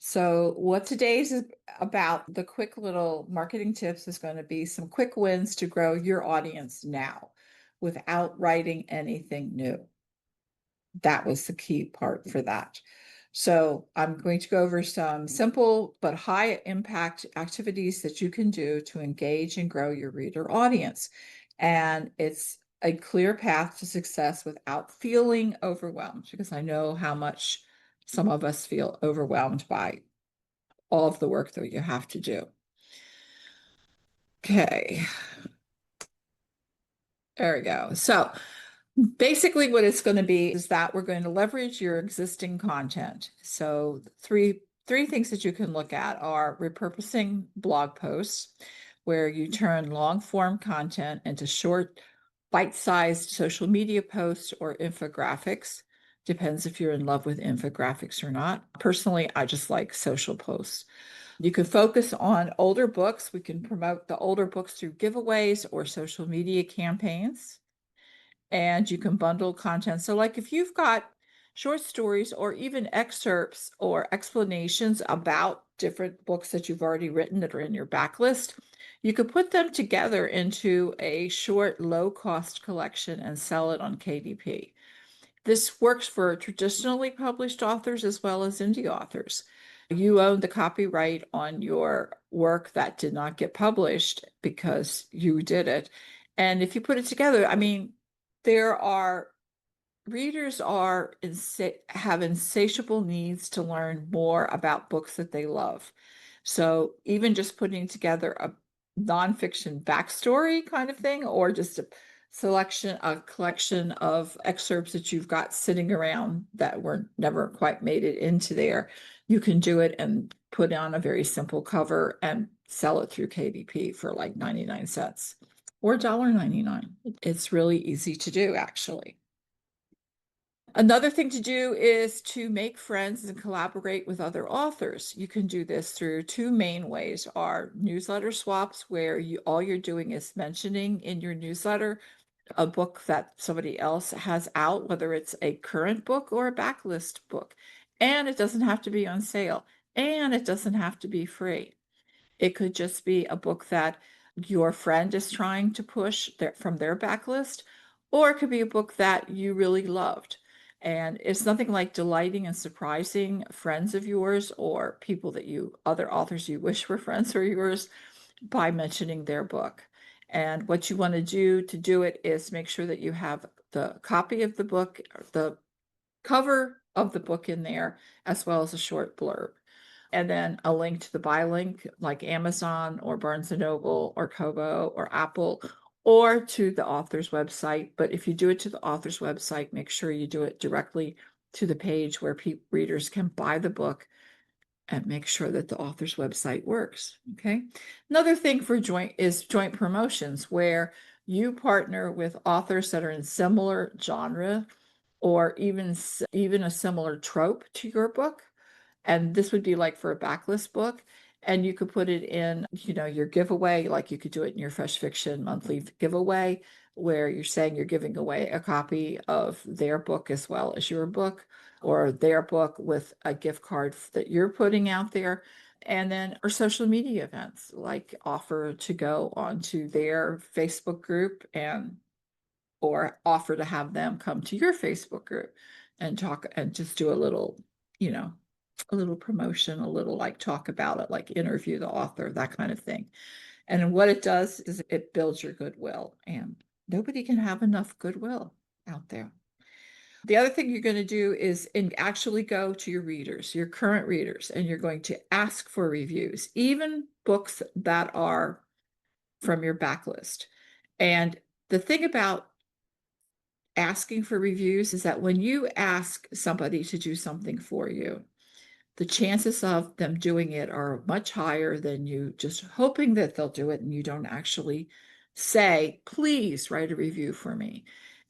So, what today's is about, the quick little marketing tips is going to be some quick wins to grow your audience now without writing anything new. That was the key part for that. So, I'm going to go over some simple but high impact activities that you can do to engage and grow your reader audience. And it's a clear path to success without feeling overwhelmed, because I know how much some of us feel overwhelmed by all of the work that you have to do. Okay, there we go. So basically what it's going to be is that we're going to leverage your existing content. So three things that you can look at are repurposing blog posts, where you turn long form content into short bite-sized social media posts or infographics. Depends if you're in love with infographics or not. Personally, I just like social posts. You can focus on older books. We can promote the older books through giveaways or social media campaigns. And you can bundle content. So, like if you've got short stories or even excerpts or explanations about different books that you've already written that are in your backlist, you could put them together into a short, low-cost collection and sell it on KDP. This works for traditionally published authors as well as indie authors. You own the copyright on your work that did not get published because you did it. And if you put it together, I mean, there are readers have insatiable needs to learn more about books that they love. So even just putting together a nonfiction backstory kind of thing, or just a collection of excerpts that you've got sitting around that were never quite made it into there, you can do it and put on a very simple cover and sell it through KDP for like 99 cents or $1.99. It's really easy to do, actually. Another thing to do is to make friends and collaborate with other authors. You can do this through two main ways: are newsletter swaps, where all you're doing is mentioning in your newsletter a book that somebody else has out, whether it's a current book or a backlist book. And it doesn't have to be on sale, and it doesn't have to be free. It could just be a book that your friend is trying to push from their backlist, or it could be a book that you really loved. And it's nothing like delighting and surprising friends of yours or other authors you wish were friends of yours, by mentioning their book. And what you want to do it is make sure that you have the copy of the book, the cover of the book in there, as well as a short blurb. And then a link to the buy link, like Amazon or Barnes & Noble or Kobo or Apple, or to the author's website. But if you do it to the author's website, make sure you do it directly to the page where readers can buy the book, and make sure that the author's website works. Okay. Another thing for joint promotions, where you partner with authors that are in similar genre or even a similar trope to your book. And this would be like for a backlist book. And you could put it in, your giveaway, like you could do it in your Fresh Fiction monthly giveaway, where you're saying you're giving away a copy of their book as well as your book, or their book with a gift card that you're putting out there. And then, or social media events, like offer to go onto their Facebook group or offer to have them come to your Facebook group and talk and just do you know, a little promotion, a little like talk about it, like interview the author, that kind of thing. And what it does is it builds your goodwill, and nobody can have enough goodwill out there. The other thing you're going to do is actually go to your readers, your current readers, and you're going to ask for reviews, even books that are from your backlist. And the thing about asking for reviews is that when you ask somebody to do something for you, the chances of them doing it are much higher than you just hoping that they'll do it and you don't actually say, please write a review for me.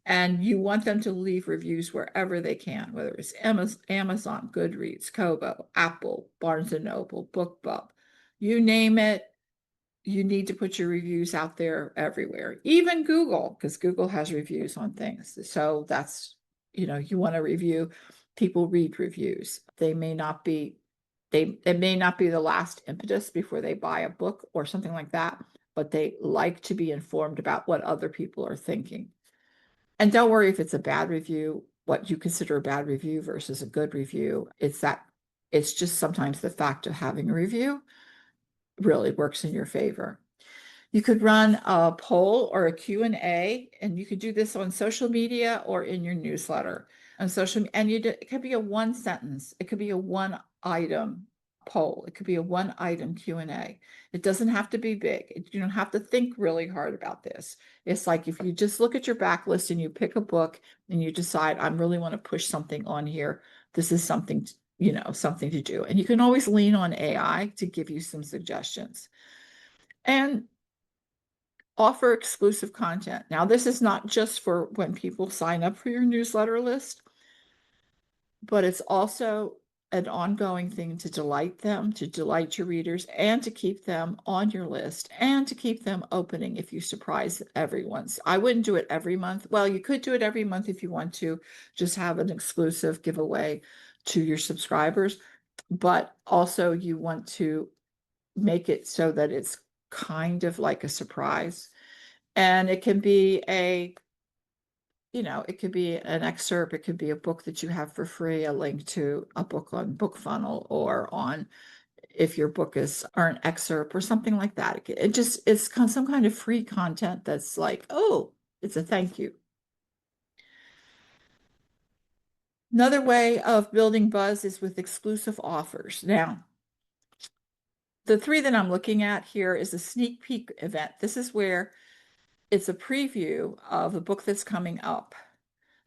And you want them to leave reviews wherever they can, whether it's Amazon, Goodreads, Kobo, Apple, Barnes & Noble, BookBub, you name it. You need to put your reviews out there everywhere, even Google, because Google has reviews on things. So that's, you want to review. People read reviews. They may not be it may not be the last impetus before they buy a book or something like that, but they like to be informed about what other people are thinking. And don't worry if it's a bad review, what you consider a bad review versus a good review. It's just sometimes the fact of having a review really works in your favor. You could run a poll or a Q&A, and you could do this on social media or in your newsletter. On social, and it could be a one sentence, it could be a one item poll, it could be a one item Q&A. It doesn't have to be big. You don't have to think really hard about this. It's like if you just look at your backlist and you pick a book and you decide, I really want to push something on here. This is something, something to do. And you can always lean on AI to give you some suggestions. And offer exclusive content. Now, this is not just for when people sign up for your newsletter list, but it's also an ongoing thing to delight them, to delight your readers, and to keep them on your list, and to keep them opening if you surprise everyone. I wouldn't do it every month. Well, you could do it every month if you want to, just have an exclusive giveaway to your subscribers, but also you want to make it so that it's kind of like a surprise. And it can be it could be an excerpt, it could be a book that you have for free, a link to a book on BookFunnel, or on if your book is or an excerpt or something like that. It's some kind of free content that's like, oh, it's a thank you. Another way of building buzz is with exclusive offers. Now, the three that I'm looking at here is a sneak peek event. This is where it's a preview of a book that's coming up.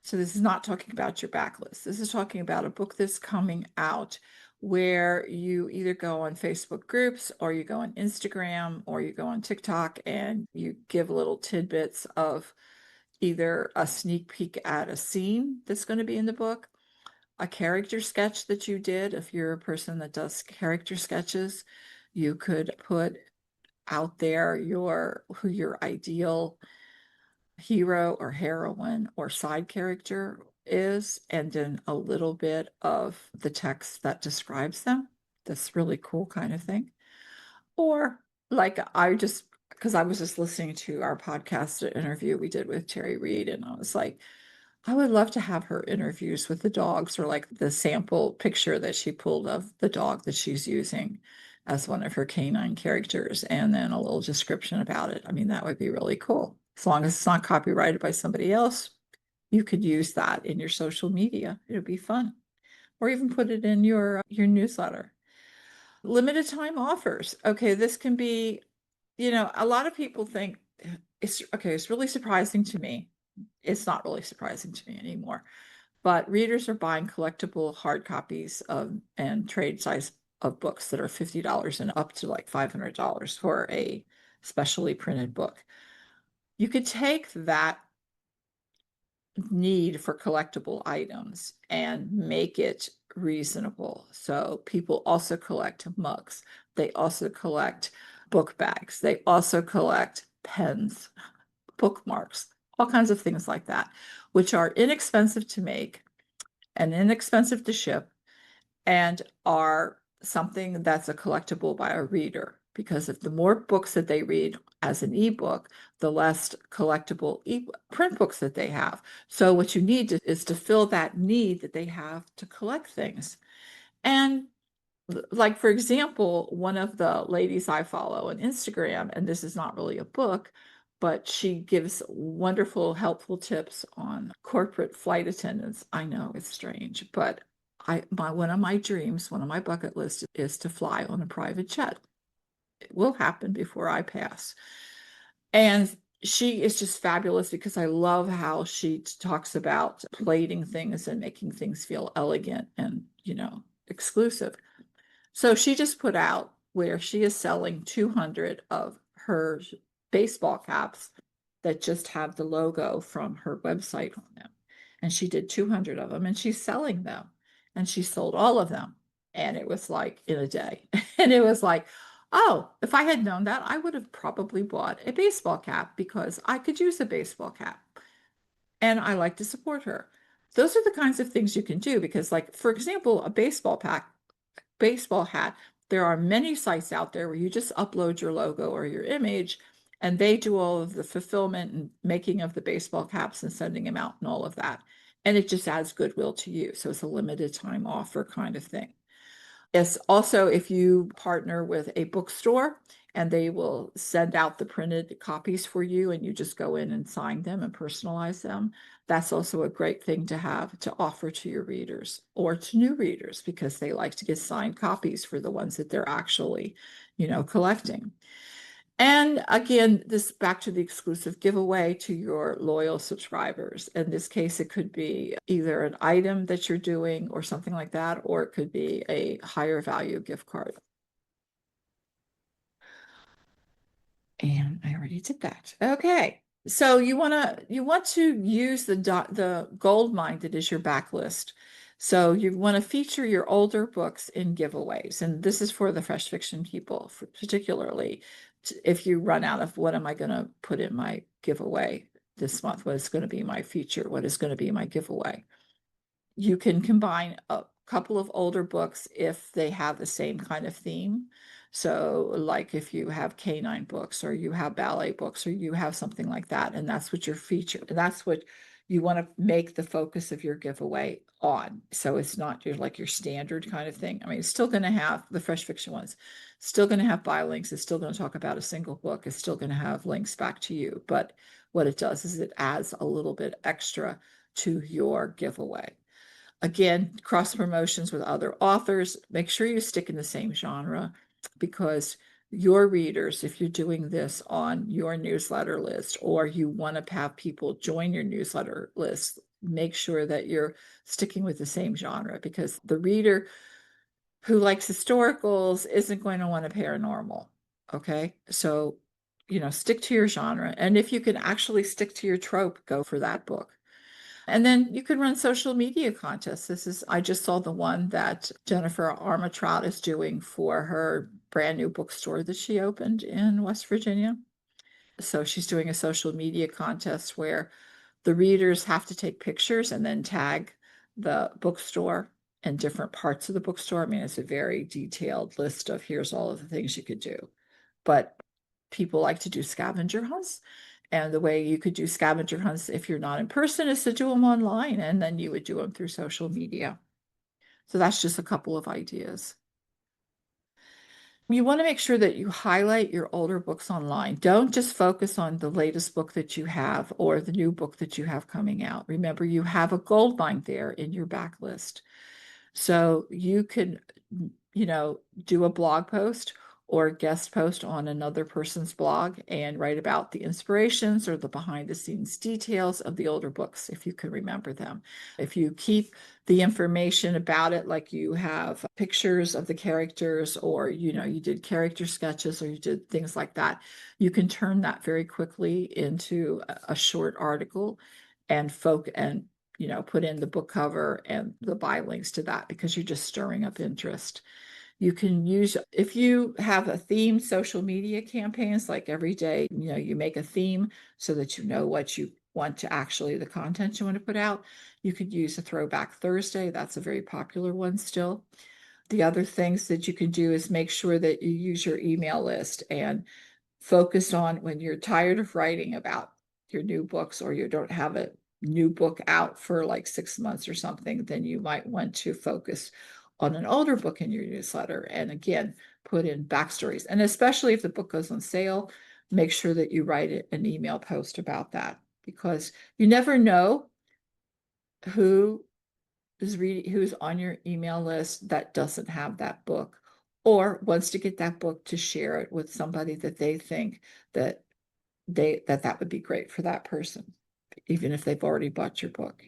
So this is not talking about your backlist. This is talking about a book that's coming out where you either go on Facebook groups, or you go on Instagram, or you go on TikTok, and you give little tidbits of either a sneak peek at a scene that's going to be in the book, a character sketch that you did. If you're a person that does character sketches, you could put out there who your ideal hero or heroine or side character is, and then a little bit of the text that describes them. That's really cool kind of thing. Or like because I was just listening to our podcast interview we did with Terry Reed, and I was like, I would love to have her interviews with the dogs, or like the sample picture that she pulled of the dog that she's using as one of her canine characters, and then a little description about it. I mean, that would be really cool. As long as it's not copyrighted by somebody else, you could use that in your social media. It would be fun. Or even put it in your newsletter. Limited time offers. Okay, this can be, a lot of people think it's really surprising to me. It's not really surprising to me anymore. But readers are buying collectible hard copies and trade size of books that are $50 and up to like $500 for a specially printed book. You could take that need for collectible items and make it reasonable. So people also collect mugs. They also collect book bags. They also collect pens, bookmarks, all kinds of things like that, which are inexpensive to make and inexpensive to ship, and are something that's a collectible by a reader. Because if the more books that they read as an ebook, the less collectible print books that they have. So what you need is to fill that need that they have to collect things. And like, for example, one of the ladies I follow on Instagram, and this is not really a book, but she gives wonderful, helpful tips on corporate flight attendants. I know it's strange, but one of my dreams, one of my bucket lists is to fly on a private jet. It will happen before I pass. And she is just fabulous because I love how she talks about plating things and making things feel elegant and, exclusive. So she just put out where she is selling 200 of her baseball caps that just have the logo from her website on them. And she did 200 of them, and she's selling them. And she sold all of them. And it was like in a day. And it was like, oh, if I had known that, I would have probably bought a baseball cap because I could use a baseball cap. And I like to support her. Those are the kinds of things you can do because, like, for example, a baseball baseball hat, there are many sites out there where you just upload your logo or your image, and they do all of the fulfillment and making of the baseball caps and sending them out and all of that. And it just adds goodwill to you. So it's a limited time offer kind of thing. It's also if you partner with a bookstore and they will send out the printed copies for you and you just go in and sign them and personalize them. That's also a great thing to have to offer to your readers or to new readers because they like to get signed copies for the ones that they're actually, collecting. And again, this back to the exclusive giveaway to your loyal subscribers. In this case, it could be either an item that you're doing or something like that, or it could be a higher value gift card. And I already did that. Okay. So you want to use the gold mine that is your backlist. So you want to feature your older books in giveaways. And this is for the fresh fiction people, particularly if you run out of what am I going to put in my giveaway this month? What is going to be my feature? What is going to be my giveaway? You can combine a couple of older books if they have the same kind of theme. So like if you have canine books or you have ballet books or you have something like that, and that's what your feature, and that's what you want to make the focus of your giveaway on. So it's not your standard kind of thing. I mean, it's still going to have the fresh fiction ones, still going to have bio links. It's still going to talk about a single book. It's still going to have links back to you. But what it does is it adds a little bit extra to your giveaway. Again, cross promotions with other authors. Make sure you stick in the same genre because your readers, if you're doing this on your newsletter list or you want to have people join your newsletter list, make sure that you're sticking with the same genre because the reader who likes historicals isn't going to want a paranormal. Okay. So, stick to your genre. And if you can actually stick to your trope, go for that book. And then you can run social media contests. I just saw the one that Jennifer Armatrout is doing for her brand new bookstore that she opened in West Virginia. So she's doing a social media contest where the readers have to take pictures and then tag the bookstore and different parts of the bookstore. I mean, it's a very detailed list of here's all of the things you could do. But people like to do scavenger hunts. And the way you could do scavenger hunts if you're not in person is to do them online, and then you would do them through social media. So that's just a couple of ideas. You want to make sure that you highlight your older books online. Don't just focus on the latest book that you have or the new book that you have coming out. Remember, you have a gold mine there in your backlist. So you can, do a blog post or guest post on another person's blog and write about the inspirations or the behind the scenes details of the older books, if you can remember them. If you keep the information about it, like you have pictures of the characters or, you did character sketches or you did things like that, you can turn that very quickly into a short article and put in the book cover and the buy links to that because you're just stirring up interest. You can use, if you have a theme social media campaigns, like every day, you make a theme so that you know what you want to actually, the content you want to put out. You could use a Throwback Thursday. That's a very popular one still. The other things that you can do is make sure that you use your email list and focus on when you're tired of writing about your new books or you don't have a new book out for like 6 months or something, then you might want to focus on an older book in your newsletter. And again, put in backstories. And especially if the book goes on sale, make sure that you write an email post about that because you never know who is reading, who's on your email list that doesn't have that book or wants to get that book to share it with somebody that they think that that would be great for that person, even if they've already bought your book.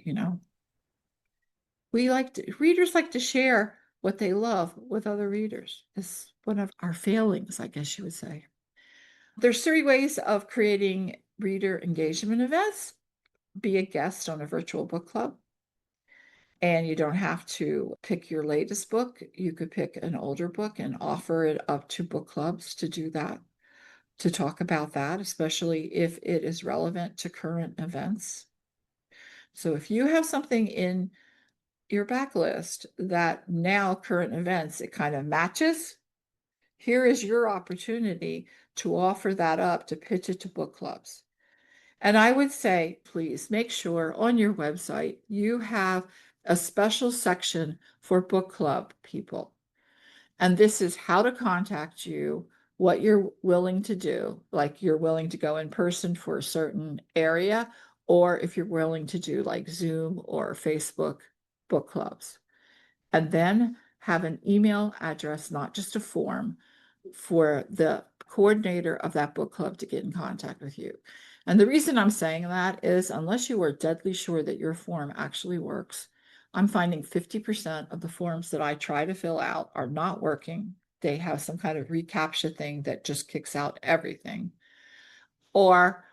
Readers like to share what they love with other readers. It's one of our failings, I guess you would say. There's 3 ways of creating reader engagement events. Be a guest on a virtual book club. And you don't have to pick your latest book. You could pick an older book and offer it up to book clubs to do that, to talk about that, especially if it is relevant to current events. So if you have something in your backlist that now current events, it kind of matches. Here is your opportunity to offer that up, to pitch it to book clubs. And I would say, please make sure on your website you have a special section for book club people. And this is how to contact you, what you're willing to do, like you're willing to go in person for a certain area, or if you're willing to do like Zoom or Facebook book clubs. And then have an email address, not just a form, for the coordinator of that book club to get in contact with you. And the reason I'm saying that is unless you are deadly sure that your form actually works, I'm finding 50% of the forms that I try to fill out are not working. They have some kind of reCAPTCHA thing that just kicks out everything. Or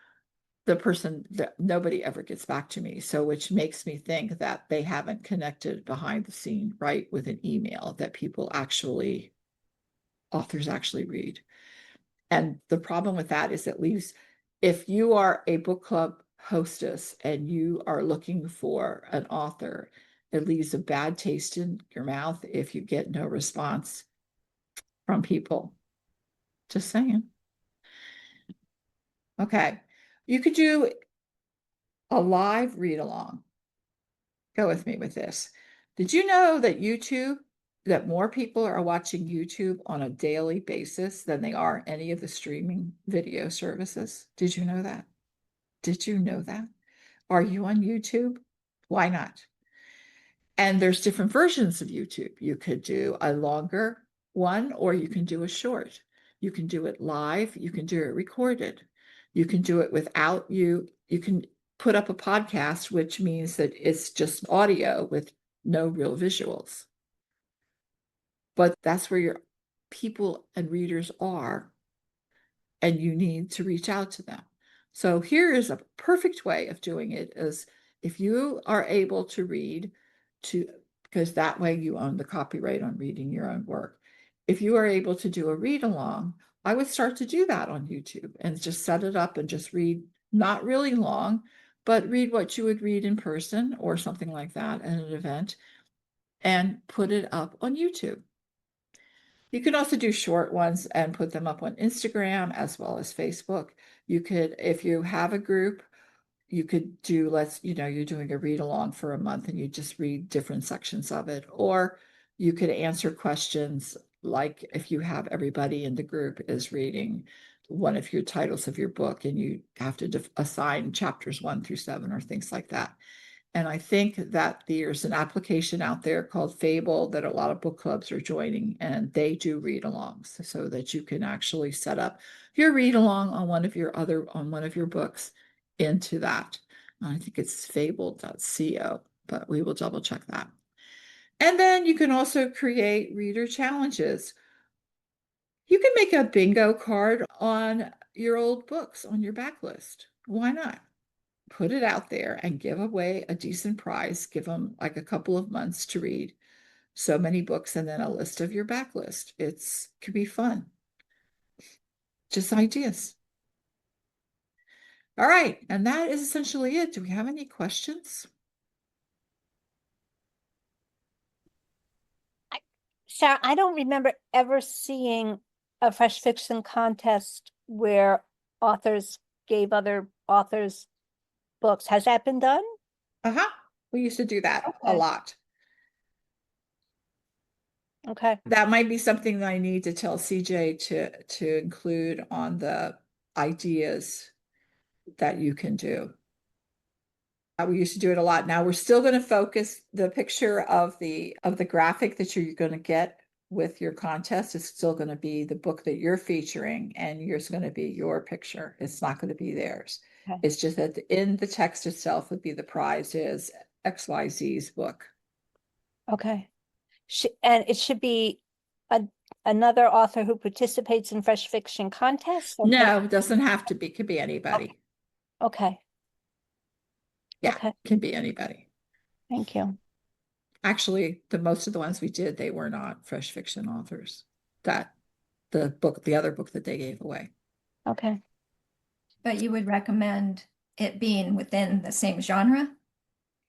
the person that nobody ever gets back to me. So, which makes me think that they haven't connected behind the scene, right, with an email that authors actually read. And the problem with that is it leaves, if you are a book club hostess and you are looking for an author, it leaves a bad taste in your mouth if you get no response from people. Just saying. Okay. You could do a live read along. Go with me with this. Did you know that more people are watching YouTube on a daily basis than they are any of the streaming video services? Did you know that? Did you know that? Are you on YouTube? Why not? And there's different versions of YouTube. You could do a longer one, or you can do a short. You can do it live. You can do it recorded. You can do it without you can put up a podcast, which means that it's just audio with no real visuals. But that's where your people and readers are, and you need to reach out to them. So here is a perfect way of doing it is if you are able to read because that way you own the copyright on reading your own work. If you are able to do a read along, I would start to do that on YouTube and just set it up and just read, not really long, but read what you would read in person or something like that at an event and put it up on YouTube. You can also do short ones and put them up on Instagram as well as Facebook. You could, if you have a group, you could do, you're doing a read along for a month and you just read different sections of it. Or you could answer questions like if you have everybody in the group is reading one of your titles of your book and you have to assign chapters 1 through 7 or things like that. And I think that there's an application out there called Fable that a lot of book clubs are joining, and they do read alongs so that you can actually set up your read along on one of your books into that. I think it's fable.co, but we will double check that. And then you can also create reader challenges. You can make a bingo card on your old books on your backlist. Why not? Put it out there and give away a decent prize. Give them like a couple of months to read so many books and then a list of your backlist. Could be fun. Just ideas. All right. And that is essentially it. Do we have any questions? Sarah, I don't remember ever seeing a fresh fiction contest where authors gave other authors books. Has that been done? Uh-huh. We used to do that a lot. Okay. That might be something that I need to tell CJ to include on the ideas that you can do. We used to do it a lot. Now we're still going to focus the picture of the graphic that you're going to get with your contest is still going to be the book that you're featuring, and yours going to be your picture. It's not going to be theirs. Okay. It's just that in the text itself would be the prize is XYZ's book. Okay. And it should be another author who participates in fresh fiction contests? No, it doesn't have to be. Could be anybody. Okay. Yeah, okay. Can be anybody. Thank you. Actually, most of the ones we did, they were not fresh fiction authors. The other book that they gave away. Okay. But you would recommend it being within the same genre?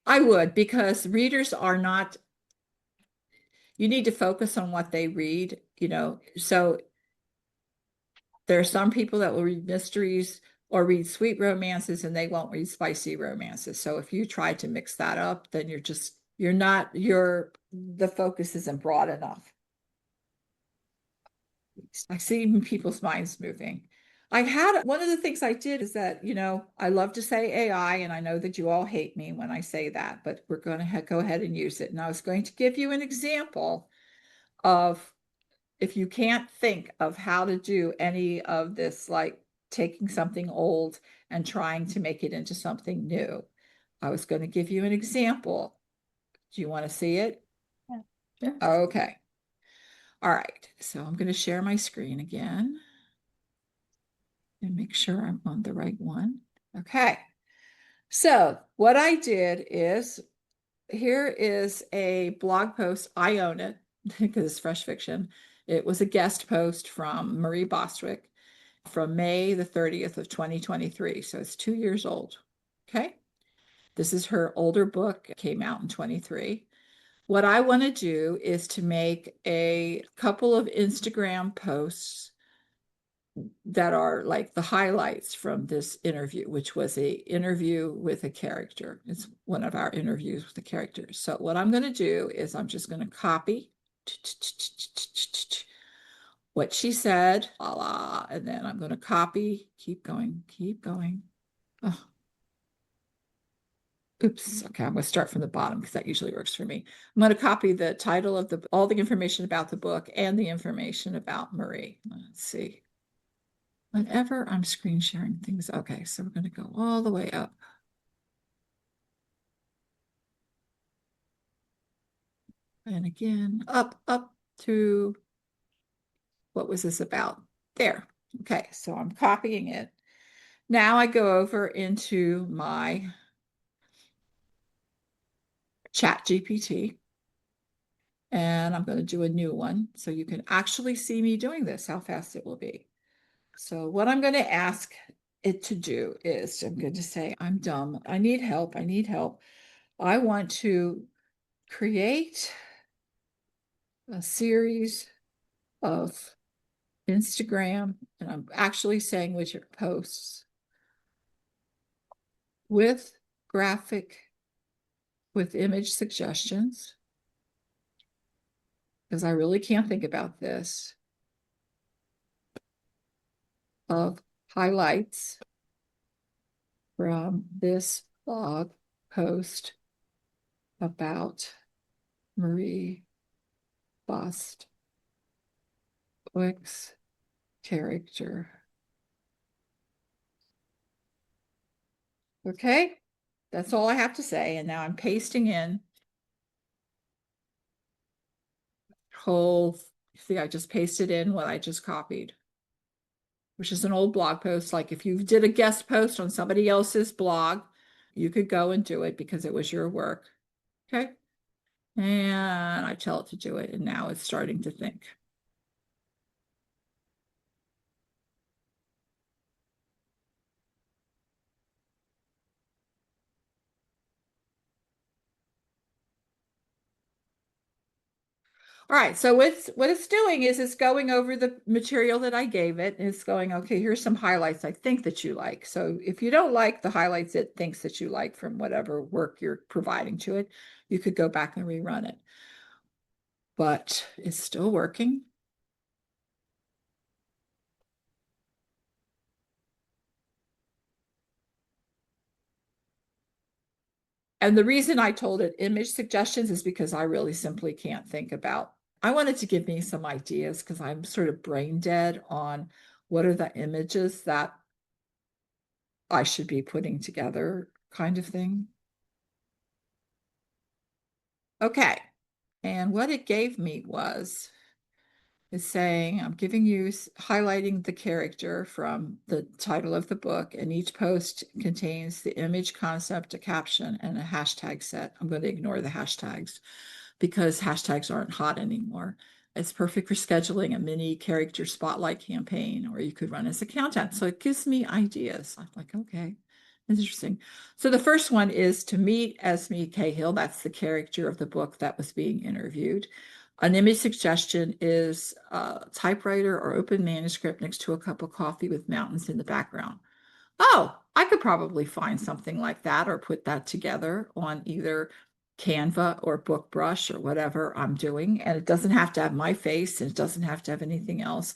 I would, because readers are not you need to focus on what they read, you know. So there are some people that will read mysteries or read sweet romances and they won't read spicy romances. So if you try to mix that up, then the focus isn't broad enough. I see people's minds moving. One of the things I did is that, you know, I love to say AI, and I know that you all hate me when I say that, but we're going to go ahead and use it. And I was going to give you an example of, if you can't think of how to do any of this, like taking something old and trying to make it into something new, I was going to give you an example. Do you want to see it? Sure. Okay. All right. So I'm going to share my screen again and make sure I'm on the right one. Okay. So what I did is, here is a blog post. I own it because it's Fresh Fiction. It was a guest post from Marie Bostwick from May the 30th of 2023. So it's 2 years old. Okay. This is her older book. It came out in 23. What I want to do is to make a couple of Instagram posts that are like the highlights from this interview, which was a interview with a character. It's one of our interviews with the characters. So what I'm going to do is I'm just going to copy what she said, and then I'm going to copy, keep going. Oh. Oops. Okay, I'm going to start from the bottom because that usually works for me. I'm going to copy the title of all the information about the book and the information about Marie. Let's see. Whenever I'm screen sharing things, okay, so we're going to go all the way up. And again, up to, what was this about? There. Okay, so I'm copying it. Now I go over into my ChatGPT, and I'm going to do a new one so you can actually see me doing this, how fast it will be. So what I'm going to ask it to do is, I'm going to say, I'm dumb. I need help. I want to create a series of Instagram, and I'm actually saying with your posts, with image suggestions, because I really can't think about this, of highlights from this blog post about Marie Bostwick's character. Okay, that's all I have to say. And now I'm pasting in see, I just pasted in what I just copied, which is an old blog post. Like if you did a guest post on somebody else's blog, you could go and do it because it was your work. Okay. And I tell it to do it, and now it's starting to think. All right, so what it's doing is it's going over the material that I gave it, and it's going, okay, here's some highlights I think that you like. So if you don't like the highlights it thinks that you like from whatever work you're providing to it, you could go back and rerun it. But it's still working. And the reason I told it image suggestions is because I really simply can't think about. I wanted to give me some ideas because I'm sort of brain dead on what are the images that I should be putting together, kind of thing. Okay. And what it gave me is saying, I'm giving you, highlighting the character from the title of the book, and each post contains the image, concept, a caption, and a hashtag set. I'm going to ignore the hashtags because hashtags aren't hot anymore. It's perfect for scheduling a mini character spotlight campaign, or you could run as a content. So it gives me ideas. I'm like, okay, interesting. So the first one is to meet Esme Cahill. That's the character of the book that was being interviewed. An image suggestion is a typewriter or open manuscript next to a cup of coffee with mountains in the background. Oh, I could probably find something like that or put that together on either Canva or BookBrush or whatever I'm doing. And it doesn't have to have my face and it doesn't have to have anything else.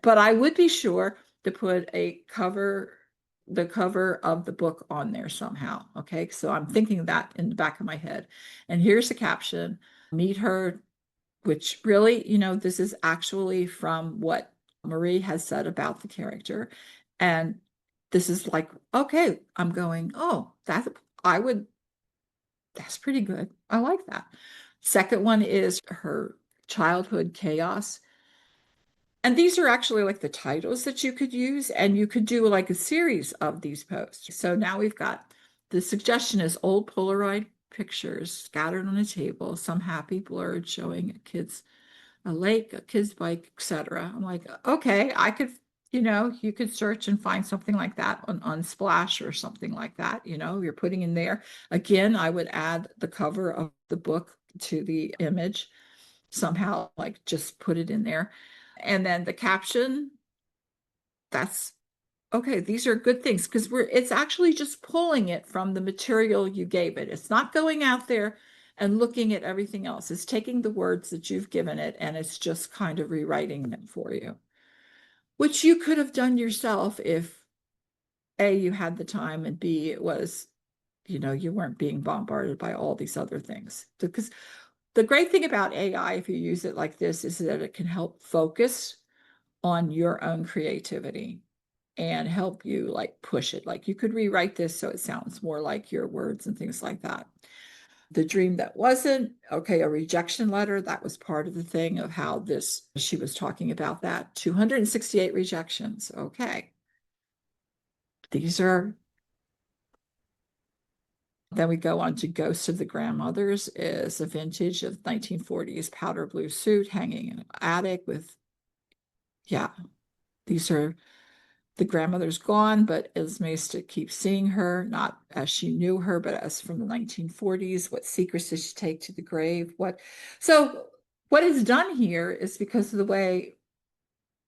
But I would be sure to put the cover of the book on there somehow. Okay. So I'm thinking that in the back of my head. And here's the caption: meet her, which really, this is actually from what Marie has said about the character. And this is like, okay, I'm going, oh, that's pretty good. I like that. Second one is her childhood chaos. And these are actually like the titles that you could use, and you could do like a series of these posts. So now we've got the suggestion is old Polaroid pictures scattered on a table, some happy blurred showing a lake, a kid's bike, etc. I'm like, okay, I could, you could search and find something like that on Unsplash or something like that. You're putting in there. Again, I would add the cover of the book to the image somehow, like just put it in there. And then the caption, that's okay. These are good things because it's actually just pulling it from the material you gave it. It's not going out there and looking at everything else. It's taking the words that you've given it and it's just kind of rewriting them for you, which you could have done yourself if A, you had the time, and B, it was, you weren't being bombarded by all these other things. Because the great thing about AI, if you use it like this, is that it can help focus on your own creativity and help you like push it. Like you could rewrite this so it sounds more like your words and things like that. The dream that wasn't, okay, a rejection letter, that was part of the thing of how she was talking about that. 268 rejections. Okay. Then we go on to Ghost of the Grandmothers, is a vintage of 1940s powder blue suit hanging in an attic with, these are the grandmother's gone, but Esme still keeps seeing her, not as she knew her, but as from the 1940s. What secrets did she take to the grave? So what is done here is because of the way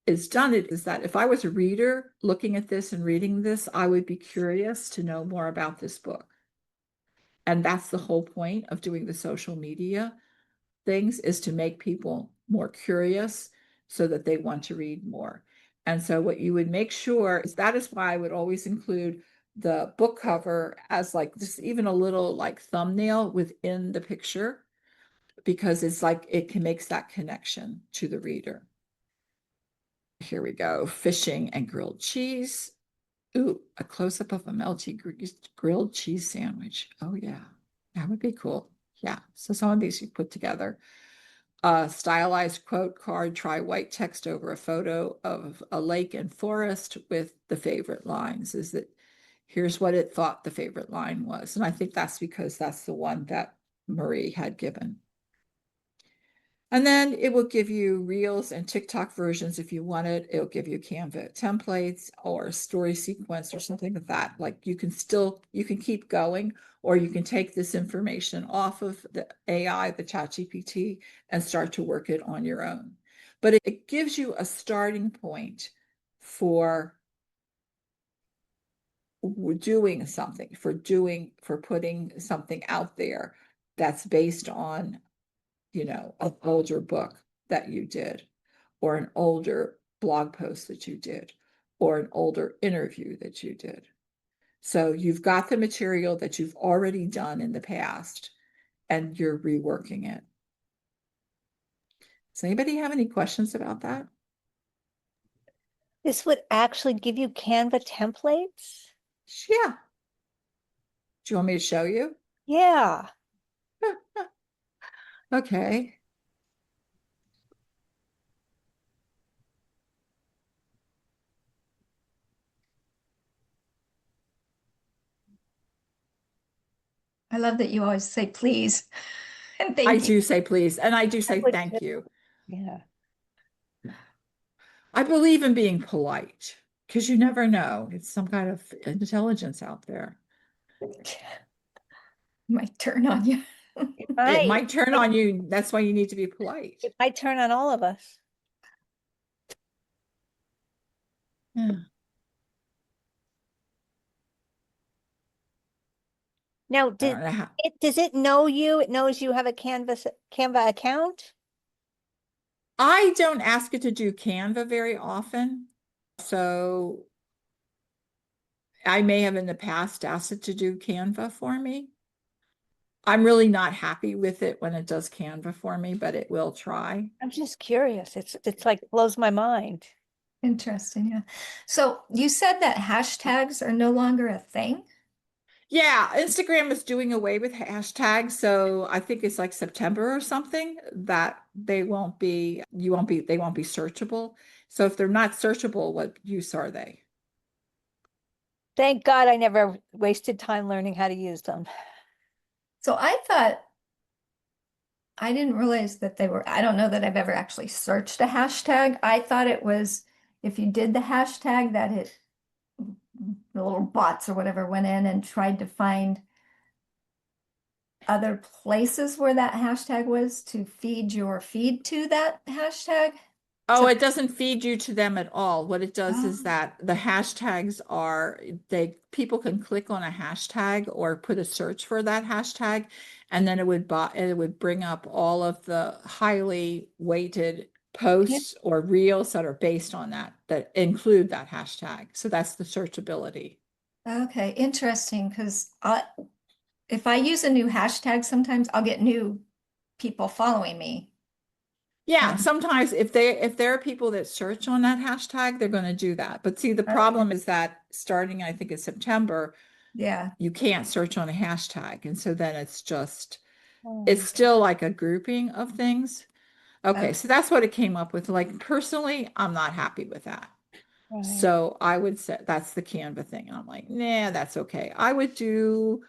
it's done, it is that if I was a reader looking at this and reading this, I would be curious to know more about this book. And that's the whole point of doing the social media things, is to make people more curious so that they want to read more. And so what you would make sure is, that is why I would always include the book cover as like just even a little like thumbnail within the picture, because it's like it can make that connection to the reader. Here we go. Fishing and grilled cheese. Ooh, a close-up of a melty grilled cheese sandwich. Oh yeah, that would be cool. Yeah, so some of these you put together. Stylized quote card, try white text over a photo of a lake and forest with the favorite lines. Is that here's what it thought the favorite line was. And I think that's because that's the one that Marie had given. And then it will give you Reels and TikTok versions if you want it. It'll give you Canva templates or a story sequence or something like that. Like you can keep going, or you can take this information off of the AI, the ChatGPT, and start to work it on your own. But it gives you a starting point for doing something, for putting something out there that's based on an older book that you did, or an older blog post that you did, or an older interview that you did. So you've got the material that you've already done in the past and you're reworking it. Does anybody have any questions about that? This would actually give you Canva templates? Yeah. Do you want me to show you? Yeah. Okay. I love that you always say please and I thank you. do say please, and I do say would thank too. you. Yeah. I believe in being polite, because you never know. It's some kind of intelligence out there. Might turn on you. It It might turn on you. That's why you need to be polite. It might turn on all of us. Yeah. Now, I don't know how. does it know you? It knows you have a Canva account? I don't ask it to do Canva very often. So I may have in the past asked it to do Canva for me. I'm really not happy with it when it does Canva for me, but it will try. I'm just curious. It's like blows my mind. Interesting, yeah. So you said that hashtags are no longer a thing? Yeah, Instagram is doing away with hashtags, so I think it's like September or something that they won't be, they won't be searchable. So if they're not searchable, what use are they? Thank God I never wasted time learning how to use them. So I thought, I didn't realize that they were, I don't know that I've ever actually searched a hashtag. I thought it was if you did the hashtag that the little bots or whatever went in and tried to find other places where that hashtag was to feed your feed to that hashtag. Oh, So- it doesn't feed you to them at all. What it does is Oh. that the hashtags are, people can click on a hashtag or put a search for that hashtag, and then it would bring up all of the highly weighted posts or reels that are based on that include that hashtag. So that's the searchability. Okay, interesting, because if I use a new hashtag, sometimes I'll get new people following me. Yeah, And- sometimes if there are people that search on that hashtag, they're going to do that. But see, the problem is that starting, I think, in September, Yeah, you can't search on a hashtag. And so then it's Oh, still like a grouping of things. Okay, Okay. so that's what it came up with. Like personally, I'm not happy with that. right. So I would say that's the Canva thing. And I'm like, nah, that's okay. I would do,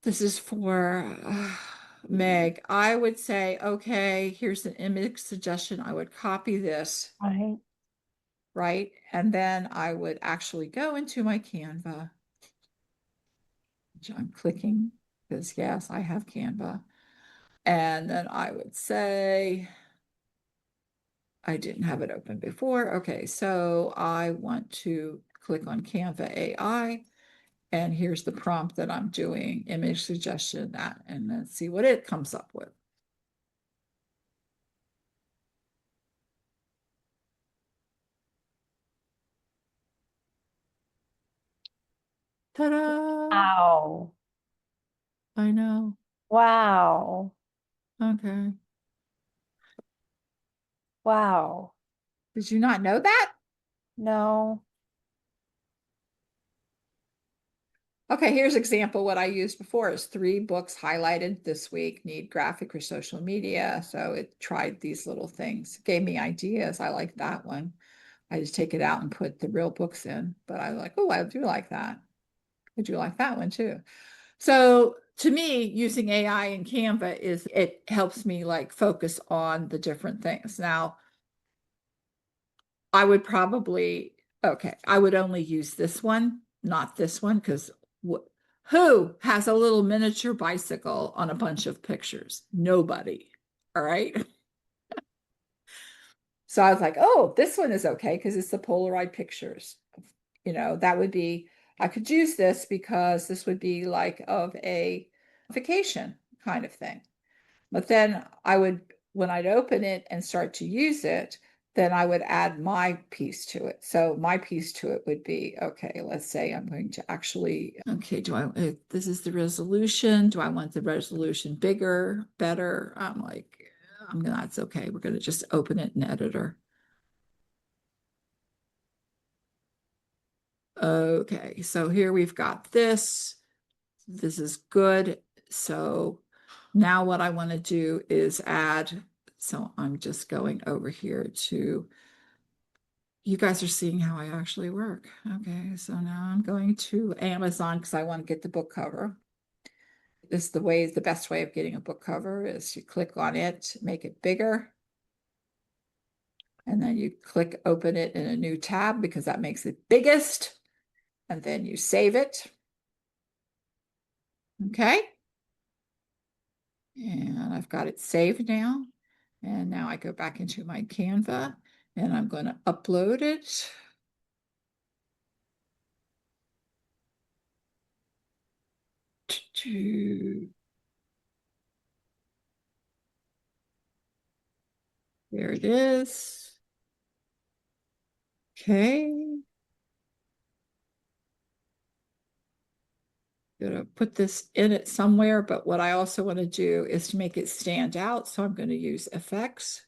this is for Meg. I would say, okay, here's an image suggestion. I would copy this, Right. right? And then I would actually go into my Canva, which I'm clicking because yes, I have Canva. And then I would say, I didn't have it open before. Okay, so I want to click on Canva AI. And here's the prompt that I'm doing, image suggestion, that, and then see what it comes up with. Ta-da! Wow. I know. Wow. Okay. Wow. Did you not know that? No. Okay, here's example what I used before is 3 books highlighted this week need graphic or social media. So it tried these little things, gave me ideas. I like that one. I just take it out and put the real books in, but I like, oh, I do like that. I do like that one too. So to me, using AI in Canva it helps me like focus on the different things. Now, I would probably, okay, I would only use this one, not this one, because who has a little miniature bicycle on a bunch of pictures? Nobody. All right. So I was like, oh, this one is okay because it's the Polaroid pictures. That would be, I could use this because this would be like of a vacation kind of thing. But then when I'd open it and start to use it, then I would add my piece to it. So my piece to it would be, okay, let's say I'm going to actually, okay, this is the resolution. Do I want the resolution bigger, better? I'm like, that's okay. We're going to just open it in editor. Okay, so here we've got this. This is good. So now what I want to do is add, so I'm just going over here to, you guys are seeing how I actually work. Okay, so now I'm going to Amazon because I want to get the book cover. The best way of getting a book cover is you click on it, make it bigger. And then you click open it in a new tab because that makes it biggest. And then you save it. Okay. And I've got it saved now. And now I go back into my Canva and I'm going to upload it. There it is. Okay. Gonna put this in it somewhere, but what I also want to do is to make it stand out. So I'm going to use effects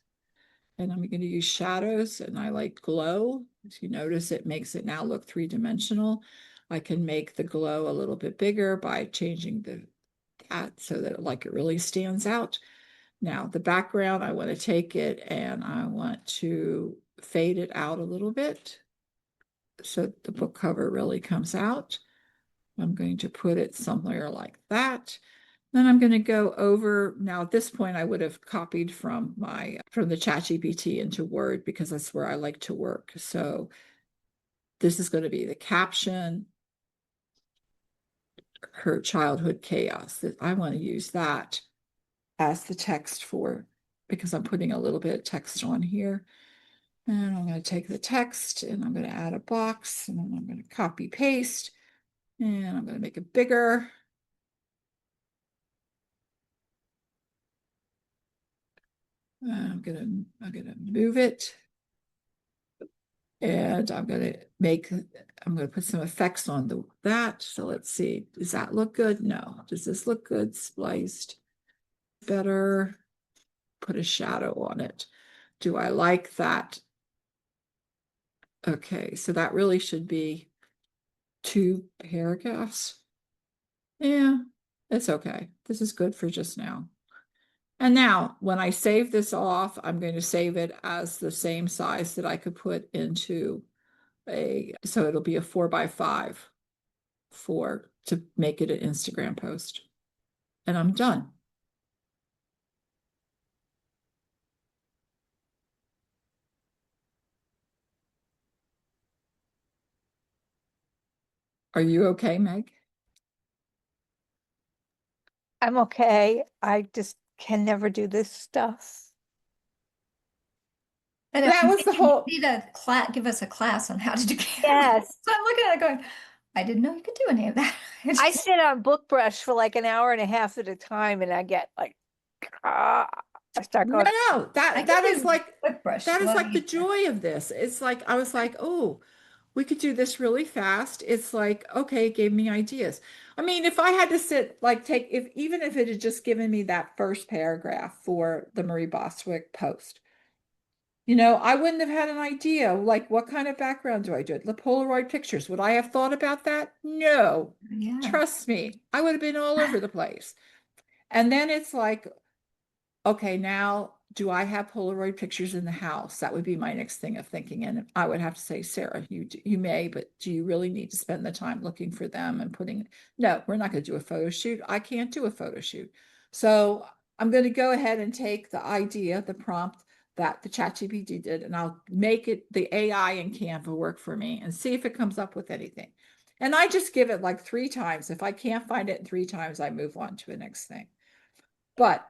and I'm going to use shadows, and I like glow. As you notice, it makes it now look three-dimensional. I can make the glow a little bit bigger by changing that so that it really stands out. Now the background, I want to take it and I want to fade it out a little bit so the book cover really comes out. I'm going to put it somewhere like that. Then I'm going to go over, now at this point I would have copied from the ChatGPT into Word because that's where I like to work. So this is going to be the caption, her childhood chaos. I want to use that as the text because I'm putting a little bit of text on here. And I'm going to take the text and I'm going to add a box, and then I'm going to copy paste, and I'm going to make it bigger. I'm gonna move it, and I'm gonna put some effects on that. So let's see, does that look good? No. Does this look good? Spliced. Better. Put a shadow on it. Do I like that? Okay, so that really should be 2 paragraphs. Yeah, it's okay. This is good for just now. And now when I save this off, I'm going to save it as the same size that I could put into so it'll be a 4x5 to make it an Instagram post. And I'm done. Are you okay, Meg? I'm okay. I just can never do this stuff. And That was the whole. need a give us a class on how to do Canva. Yes. So I'm looking at it going, I didn't know you could do any of that. I sit on BookBrush for like an hour and a half at a time, and I get like, I start going. No, that is like BookBrush. that is Love like the using it. joy of this. It's like I was like, oh, we could do this really fast. It's like, okay, it gave me ideas. I mean, if I had to sit like even if it had just given me that first paragraph for the Marie Bostwick post, I wouldn't have had an idea. Like, what kind of background do I do? The Polaroid pictures. Would I have thought about that? No. Yeah. Trust me, I would have been all over the place. And then it's like, okay, now do I have Polaroid pictures in the house? That would be my next thing of thinking. And I would have to say, Sarah, you may, but do you really need to spend the time looking for them and no, we're not going to do a photo shoot. I can't do a photo shoot. So I'm going to go ahead and take the idea, the prompt that the ChatGPT did, and I'll make the AI in Canva work for me and see if it comes up with anything. And I just give it like 3 times. If I can't find it 3 times, I move on to the next thing. But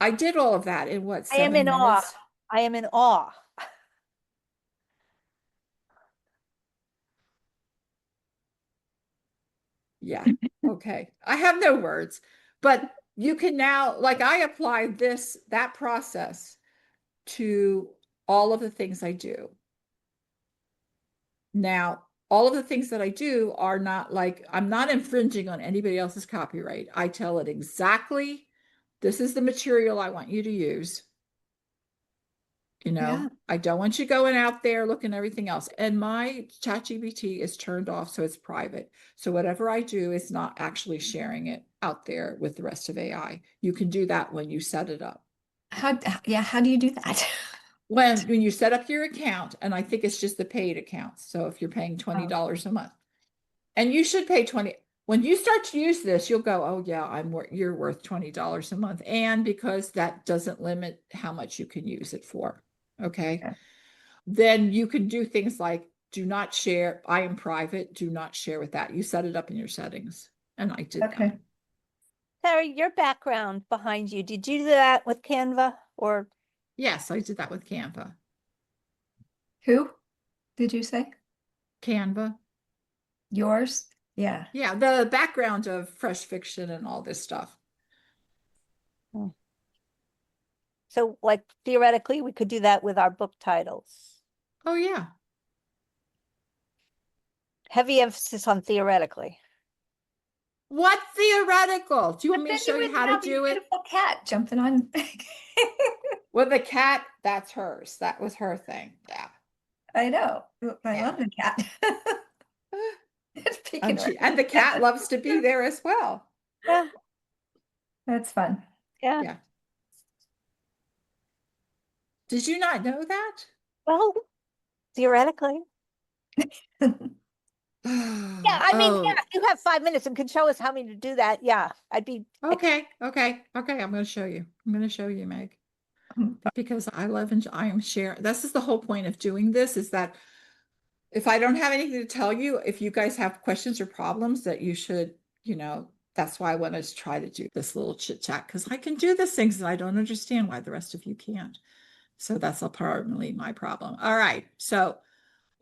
I did all of that in what, 7 minutes? Awe. I am in awe. Yeah. Okay. I have no words, but you can now, like, I apply that process to all of the things I do. Now, all of the things that I do are not like, I'm not infringing on anybody else's copyright. I tell it exactly, this is the material I want you to use. Yeah. I don't want you going out there looking at everything else. And my ChatGPT is turned off, so it's private. So whatever I do is not actually sharing it out there with the rest of AI. You can do that when you set it up. How do you do that? When you set up your account, and I think it's just the paid accounts. So if you're paying $20 a month, and you should pay 20, when you start to use this, you'll go, oh yeah, you're worth $20 a month. And because that doesn't limit how much you can use it for. Okay. Then you can do things like, do not share. I am private. Do not share with that. You set it up in your settings. And I did that. Sarah, your background behind you, did you do that with Canva or? Yes, I did that with Canva. Who did you say? Canva. Yours? Yeah. Yeah, the background of Fresh Fiction and all this stuff. So like theoretically, we could do that with our book titles. Oh, yeah. Heavy emphasis on theoretically. What theoretical? Do you want But me then to show you wouldn't how to have your do it? beautiful cat jumping on. Well, the cat, that's hers. That was her thing. Yeah. I know. I Yeah. love the cat. It's peeking And right the at cat us. loves to be there as well. Yeah, That's fun. yeah. Yeah. Did you not know that? Well, theoretically. Yeah, I mean, yeah, Oh, if you have 5 minutes and can show us how to do that, yeah, I'd be. okay. I'm going to show you. I'm going to show you, Meg, because I love and I am sharing. This is the whole point of doing this, is that if I don't have anything to tell you, if you guys have questions or problems that you should, that's why I want to try to do this little chit chat, because I can do these things and I don't understand why the rest of you can't. So that's apparently my problem. All right. So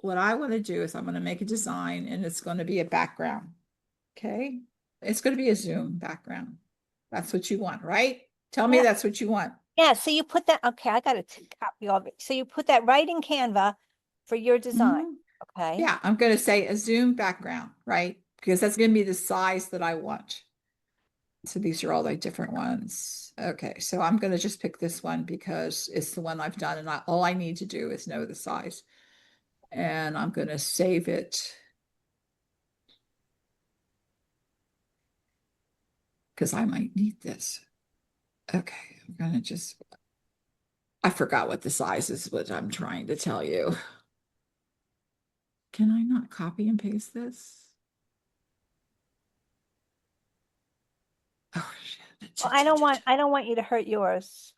what I want to do is I'm going to make a design and it's going to be a background. Okay. It's going to be a Zoom background. That's what you want, right? Tell me Yeah. that's what you want. Yeah, so you put that, okay, I got a copy of it. So you put that right in Canva for your design, Mhm. okay? Yeah, I'm going to say a Zoom background, right? Because that's going to be the size that I want. So these are all the different ones. Okay, so I'm going to just pick this one because it's the one I've done and all I need to do is know the size. And I'm going to save it because I might need this. Okay, I'm going to just, I forgot what the size is, what I'm trying to tell you. Can I not copy and paste this? Oh, shit. Well, I don't want you to hurt yours.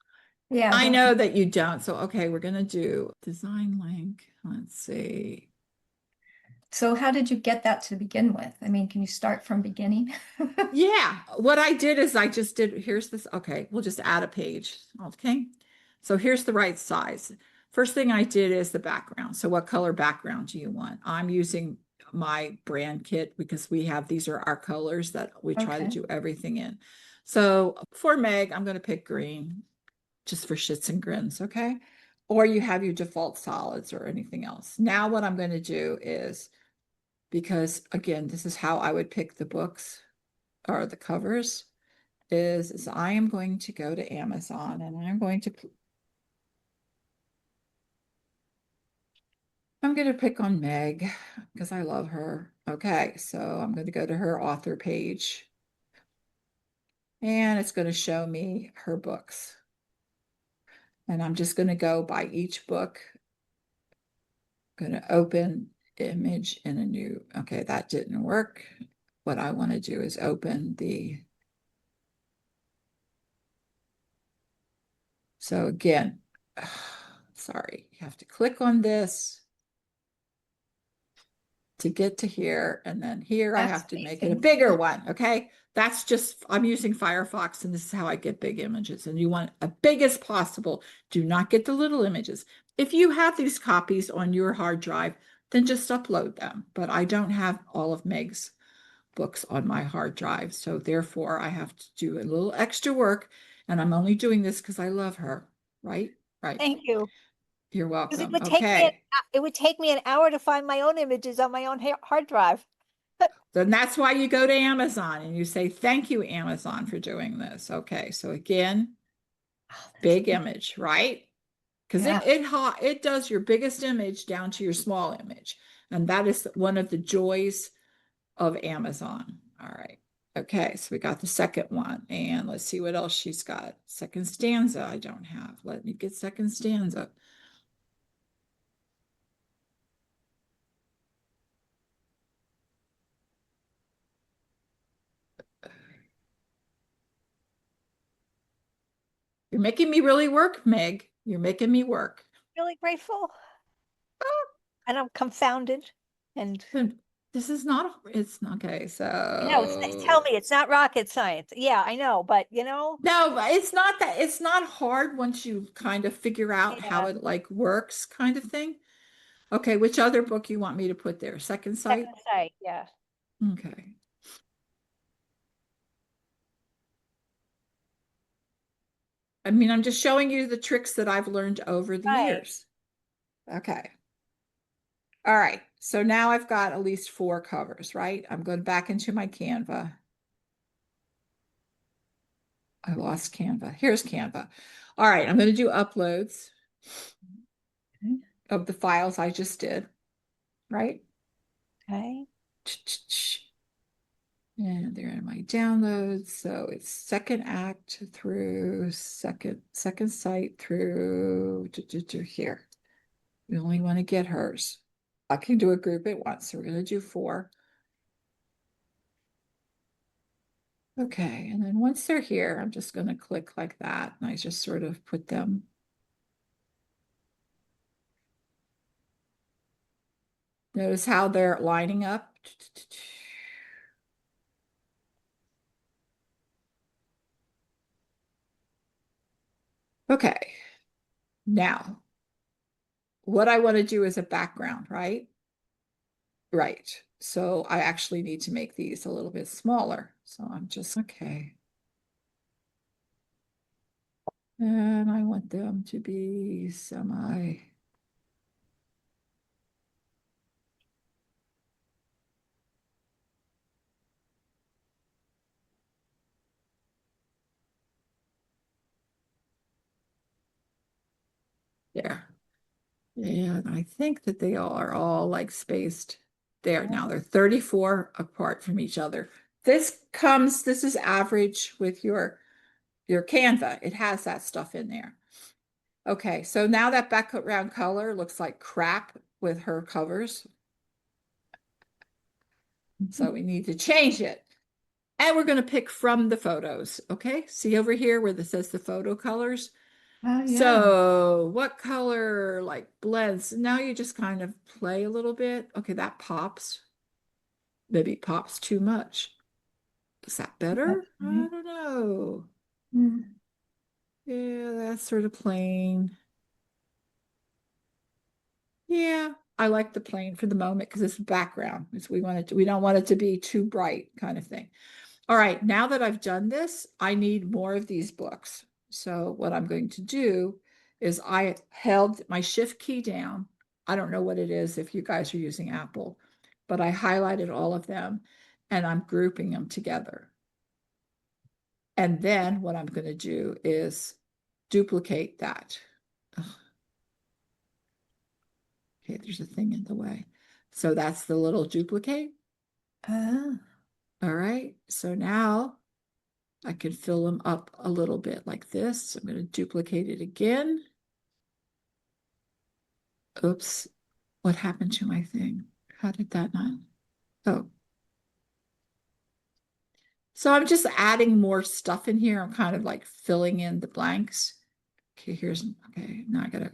Yeah. I don't- know that you don't. So, okay, we're going to do design link. Let's see. So how did you get that to begin with? I mean, can you start from beginning? Yeah, what I did is I just did, here's this. Okay, we'll just add a page. Okay, so here's the right size. First thing I did is the background. So what color background do you want? I'm using my brand kit because we have, these are our colors that we try to Okay. do everything in. So for Meg, I'm going to pick green just for shits and grins. Okay. Or you have your default solids or anything else. Now what I'm going to do is, because again, this is how I would pick the books or the covers, is I am going to go to Amazon and I'm going to pick on Meg because I love her. Okay, so I'm going to go to her author page and it's going to show me her books. And I'm just going to go by each book. I'm going to open image in a new, okay, that didn't work. What I want to do is open the, so again, sorry, you have to click on this to get to here. And then here I have to make it a Amazing. bigger one. Okay. That's just, I'm using Firefox and this is how I get big images. And you want a big as possible. Do not get the little images. If you have these copies on your hard drive, then just upload them. But I don't have all of Meg's books on my hard drive. So therefore I have to do a little extra work. And I'm only doing this because I love her. Right? Right. Thank you. You're 'Cause welcome. it would take me an hour to find my own images on my own hard drive. Then that's why you go to Amazon and you say, thank you, Amazon, for doing this. Okay, so again, big image, right? Because Yeah. it does your biggest image down to your small image. And that is one of the joys of Amazon. All right. Okay, so we got the second one. And let's see what else she's got. Second stanza, I don't have. Let me get second stanza. You're making me really work, Meg. You're making me work. Really grateful. And I'm confounded. And Then This is not, it's not, okay, No, tell so. me, it's not rocket science. Yeah, I know, but you know, No, but it's not that, it's not hard once you kind of figure out how yeah, it like works kind of thing. Okay, which other book you want me to put there? Second Sight? second sight, yeah. Okay. I mean, I'm just showing you the tricks that I've learned over the Right. years. Okay. All right. So now I've got at least 4 covers, right? I'm going back into my Canva. I lost Canva. Here's Canva. All right. I'm going to do uploads of the files I just did, right? Okay. And they're in my downloads. So it's second act through second sight through to here. We only want to get hers. I can do a group at once. So we're going to do 4. Okay, and then once they're here, I'm just going to click like that, and I just sort of put them. Notice how they're lining up. Okay, now what I want to do is a background, right? Right. So I actually need to make these a little bit smaller. So I'm just, okay. And I want them to be semi. There. And I think that they are all like spaced there. Now they're 34 apart from each other. This is average with your Canva. It has that stuff in there. Okay, so now that background color looks like crap with her covers. So we need to change it. And we're going to pick from the photos. Okay, see over here where this says the photo colors. Oh, yeah. So what color like blends? Now you just kind of play a little bit. Okay, that pops. Maybe it pops too much. Is that better? I Okay. don't know. Mm. Yeah, that's sort of plain. Yeah, I like the plain for the moment because it's background. We don't want it to be too bright kind of thing. All right, now that I've done this, I need more of these books. So what I'm going to do is I held my shift key down. I don't know what it is if you guys are using Apple, but I highlighted all of them and I'm grouping them together. And then what I'm going to do is duplicate that. Ugh. Okay, there's a thing in the way. So that's the little duplicate. Ah. All right, so now I could fill them up a little bit like this. I'm going to duplicate it again. Oops, what happened to my thing? How did that not? Oh. So I'm just adding more stuff in here. I'm kind of like filling in the blanks. Okay, okay, now I gotta,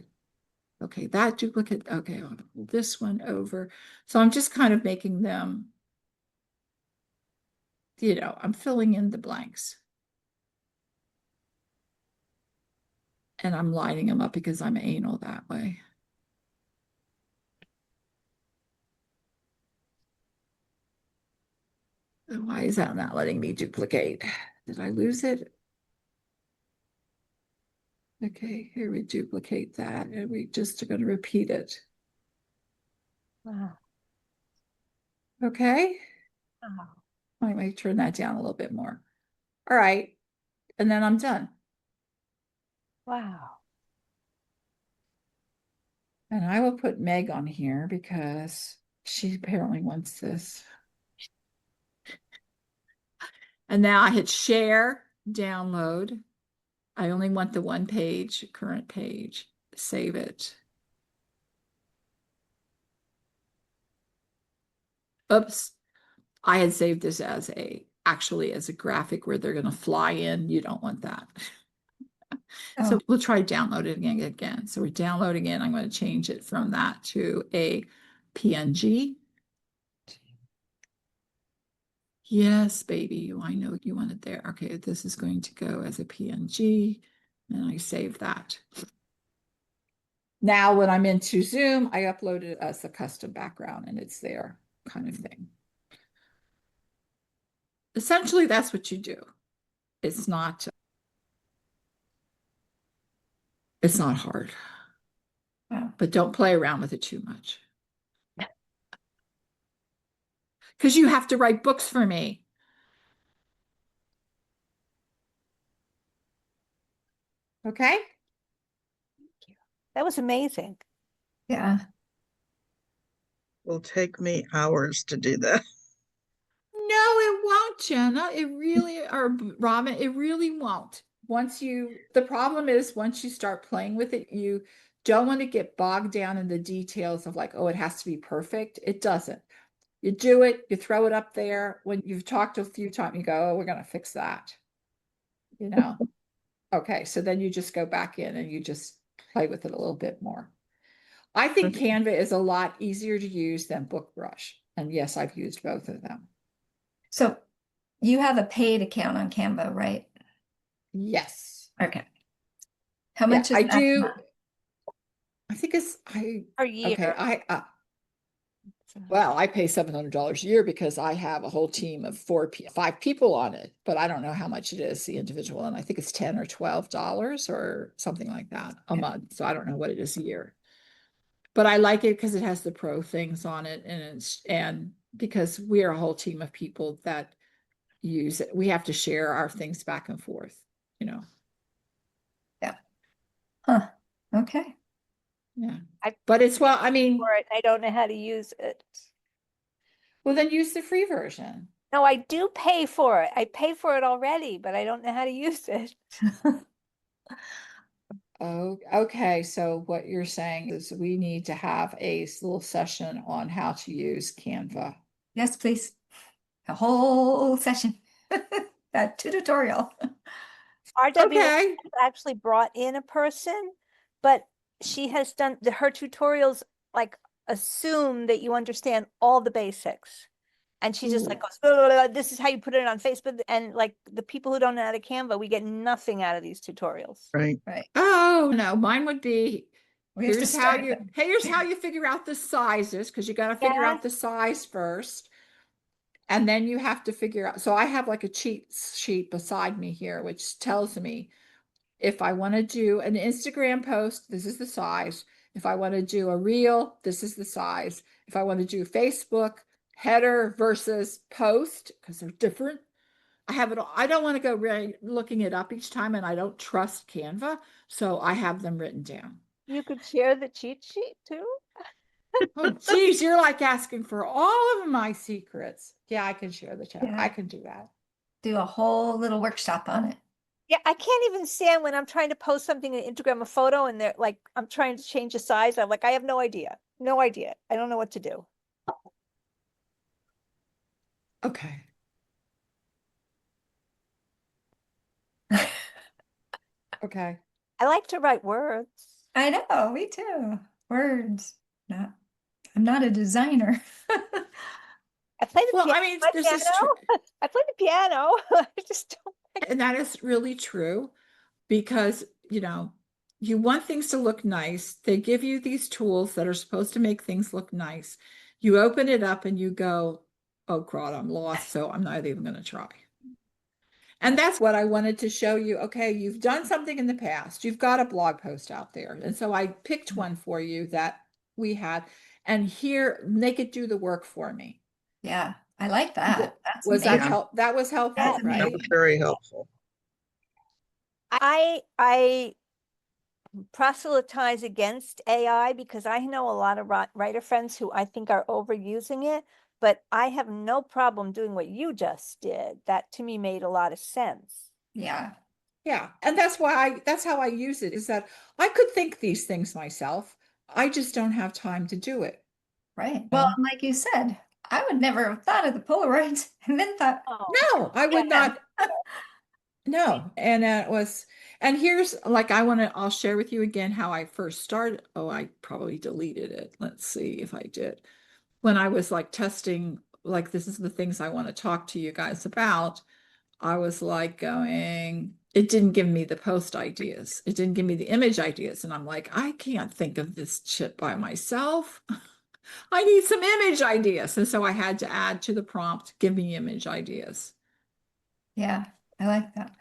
okay, that duplicate, okay, I'll pull this one over. So I'm just kind of making them, I'm filling in the blanks. And I'm lining them up because I'm anal that way. Why is that not letting me duplicate? Did I lose it? Okay, here we duplicate that and we just are going to repeat it. Wow. Okay, Wow. I might turn that down a little bit more. All right, and then I'm done. Wow. And I will put Meg on here because she apparently wants this. And now I hit share, download. I only want the one page, current page. Save it. Oops. I had saved this as actually as a graphic where they're going to fly in. You don't want that. So we'll try downloading it again. So we're downloading it. I'm going to change it from that to a PNG. Yes, baby, I know you want it there. Okay, this is going to go as a PNG, and I save that. Now, when I'm into Zoom, I upload it as a custom background and it's there kind of thing. Essentially, that's what you do. It's not hard, Wow. but don't play around with it too much. Because you have to write books for me. Okay? That was amazing. Yeah. Will take me hours to do that. No, it won't, Jenna. It really, or Robin, it really won't. The problem is once you start playing with it, you don't want to get bogged down in the details of like, oh, it has to be perfect. It doesn't. You do it, you throw it up there. When you've talked a few times, you go, oh, we're going to fix that. You know? Okay, so then you just go back in and you just play with it a little bit more. I think Okay. Canva is a lot easier to use than BookBrush. And yes, I've used both of them. So you have a paid account on Canva, right? Yes. Okay. How Yeah, much is I that? do. I think Per year. okay, well, I pay $700 a year because I have a whole team of 5 people on it, but I don't know how much it is, the individual, and I think it's $10 or $12 or something like that a Yeah. month. So I don't know what it is a year. But I like it because it has the pro things on it, and because we are a whole team of people that use it. We have to share our things back and forth, you know. Huh. Okay. Yeah. I But it's well, I mean, For it, I don't know how to use it. well, then use the free version. No, I do pay for it. I pay for it already, but I don't know how to use it. Oh, okay. So what you're saying is we need to have a little session on how to use Canva. Yes, please. A whole session. That tutorial. RW Okay. actually brought in a person, but she has done her tutorials like assume that you understand all the basics. And she just like Ooh. goes, "Blah, blah, blah, this is how you put it on Facebook." And like the people who don't know how to Canva, we get nothing out of these tutorials. Right. Right. Oh, no, mine would be We have to here's how start you them. here's how you figure out the sizes, because you got to figure Yeah. out the size first. And then you have to figure out. So I have like a cheat sheet beside me here, which tells me if I want to do an Instagram post, this is the size. If I want to do a reel, this is the size. If I want to do Facebook header versus post, because they're different, I have it all. I don't want to go really looking it up each time, and I don't trust Canva, so I have them written down. You could share the cheat sheet too. Oh, geez, you're like asking for all of my secrets. Yeah, I can share the chat. Yeah. I can do that. Do a whole little workshop on it. Yeah, I can't even stand when I'm trying to post something on Instagram, a photo, and they're like, I'm trying to change the size. I'm like, I have no idea. No idea. I don't know what to do. Okay. Okay. I like to write words. I know, me too. Words. Not, I'm not a designer. I play the Well, piano. I mean, My this is piano. I play the piano. I just don't. and that is really true because, you want things to look nice. They give you these tools that are supposed to make things look nice. You open it up and you go, oh, crud, I'm lost. So I'm not even going to try. And that's what I wanted to show you. Okay, you've done something in the past. You've got a blog post out there. And so I picked one for you that we had, and here, make it do the work for me. Yeah, I like that. That's Was that amazing. that was helpful, That's That right? was very helpful. I proselytize against AI because I know a lot of writer friends who I think are overusing it, but I have no problem doing what you just did. That to me made a lot of sense. Yeah. Yeah. And that's how I use it, is that I could think these things myself. I just don't have time to do it. Right. Well, Yeah. like you said, I would never have thought of the Polaroids and then thought, Oh, No, I would Yeah. not. No. And and here's like, I'll share with you again how I first started. Oh, I probably deleted it. Let's see if I did. When I was like testing like, this is the things I want to talk to you guys about, I was like going, it didn't give me the post ideas. It didn't give me the image ideas. And I'm like, I can't think of this shit by myself. I need some image ideas. And so I had to add to the prompt, give me image ideas. Yeah, I like that.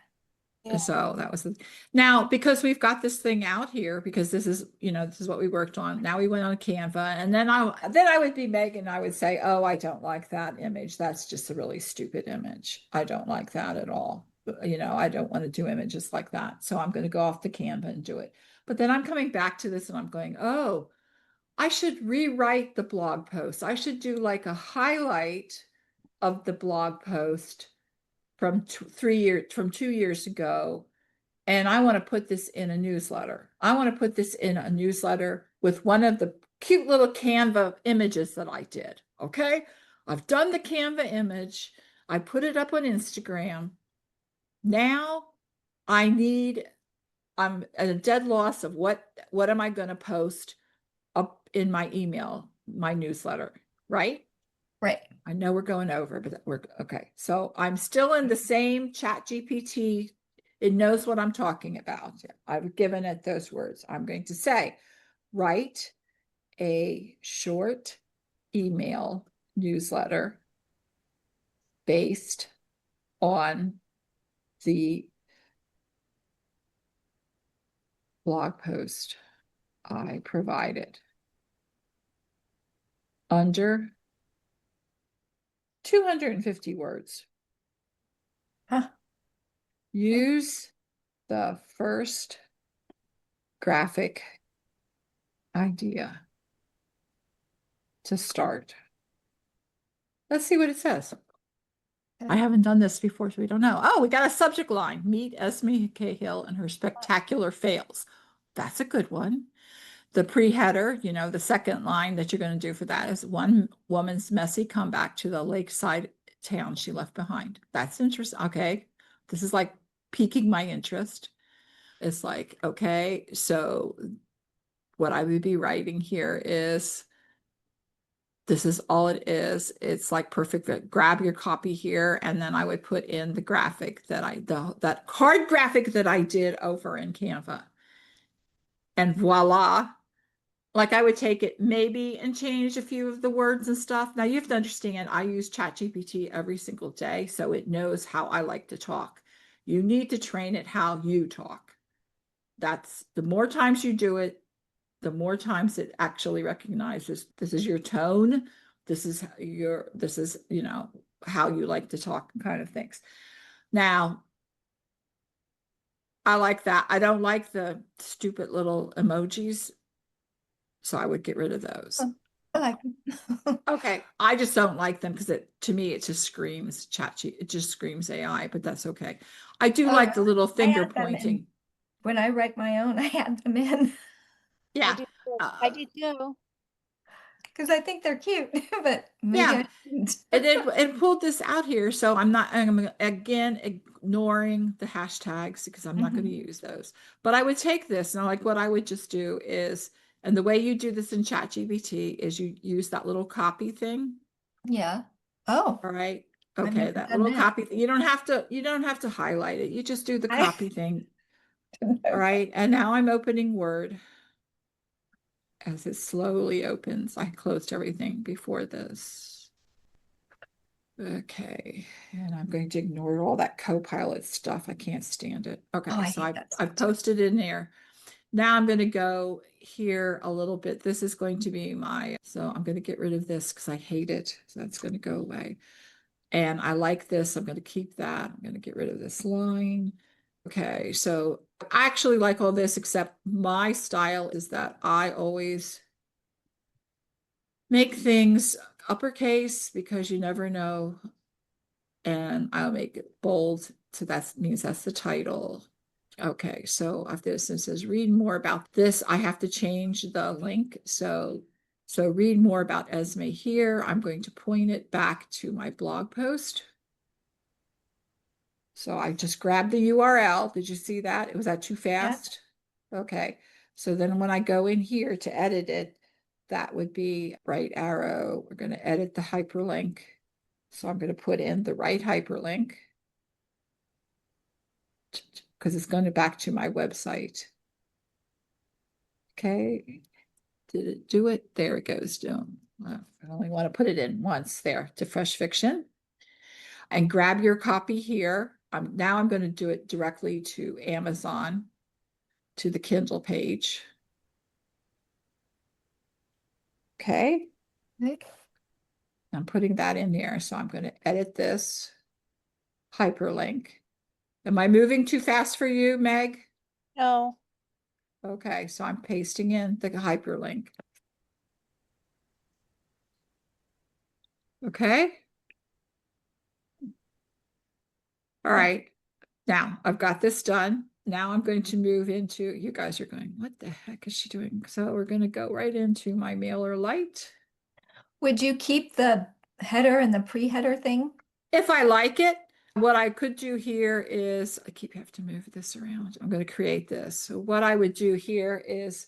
Yeah. So that was now, because we've got this thing out here, because this is, this is what we worked on. Now we went on Canva, and then I would be Megan. I would say, oh, I don't like that image. That's just a really stupid image. I don't like that at all. I don't want to do images like that. So I'm going to go off the Canva and do it. But then I'm coming back to this and I'm going, oh, I should rewrite the blog post. I should do like a highlight of the blog post from 2 years ago. And I want to put this in a newsletter. I want to put this in a newsletter with one of the cute little Canva images that I did. Okay. I've done the Canva image. I put it up on Instagram. Now I'm at a dead loss of what am I going to post up in my email, my newsletter, right? Right. I know we're going over, but we're okay. So I'm still in the same Chat GPT. It knows what I'm talking about. I've given it those words. I'm going to say, write a short email newsletter based on the blog post I provided under 250 words. Huh. Use the first graphic idea to start. Let's see what it says. I haven't done this before, so we don't know. Oh, we got a subject line. Meet Esme Cahill and her spectacular fails. That's a good one. The pre-header, the second line that you're going to do for that is one woman's messy comeback to the lakeside town she left behind. That's interesting. Okay. This is like piquing my interest. It's like, okay, so what I would be writing here is, this is all it is. It's like perfect. Grab your copy here. And then I would put in the graphic that card graphic that I did over in Canva. And voila. Like, I would take it maybe and change a few of the words and stuff. Now you have to understand, I use ChatGPT every single day, so it knows how I like to talk. You need to train it how you talk. That's the more times you do it, the more times it actually recognizes this is your tone. This is how you like to talk, kind of things. Now, I like that. I don't like the stupid little emojis. So I would get rid of those. I like them. Okay. I just don't like them because to me, it just screams it just screams AI, but that's okay. I do like the little finger add them in. pointing. When I write my own, I add them in Yeah. I do too. I do too. because I think they're cute, but maybe Yeah. I shouldn't. And it pulled this out here. So I'm again ignoring the hashtags because I'm not going to use those. But I would take this and what I would just do is, and the way you do this in ChatGPT is you use that little copy thing. Yeah. Oh. All right. I've Okay, never that done little that. copy. You don't have to highlight it. You just do the I- copy thing. All right. And now I'm opening Word. As it slowly opens, I closed everything before this. Okay. And I'm going to ignore all that Copilot stuff. I can't stand it. Okay. Oh, I So hate that I've stuff too. posted in there. Now I'm going to go here a little bit. This is going to be so I'm going to get rid of this because I hate it. So that's going to go away. And I like this. I'm going to keep that. I'm going to get rid of this line. Okay. So I actually like all this, except my style is that I always make things uppercase because you never know. And I'll make it bold. So that means that's the title. Okay, so after this, it says read more about this. I have to change the link. So read more about Esme here. I'm going to point it back to my blog post. So I just grabbed the URL. Did you see that? Was that too fast? Okay. So then when I go in here to edit it, that would be right arrow. We're going to edit the hyperlink. So I'm going to put in the right hyperlink because it's going to back to my website. Okay. Did it do it? There it goes. I only want to put it in once there to Fresh Fiction. And grab your copy here. Now I'm going to do it directly to Amazon, to the Kindle page. Okay. Okay. I'm putting that in there. So I'm going to edit this hyperlink. Am I moving too fast for you, Meg? No, Okay, so I'm pasting in the hyperlink. Okay. All right. Now I've got this done. Now I'm going to move into, you guys are going, what the heck is she doing? So we're going to go right into my MailerLite. Would you keep the header and the pre-header thing? If I like it, what I could do here is, I keep have to move this around. I'm going to create this. So what I would do here is,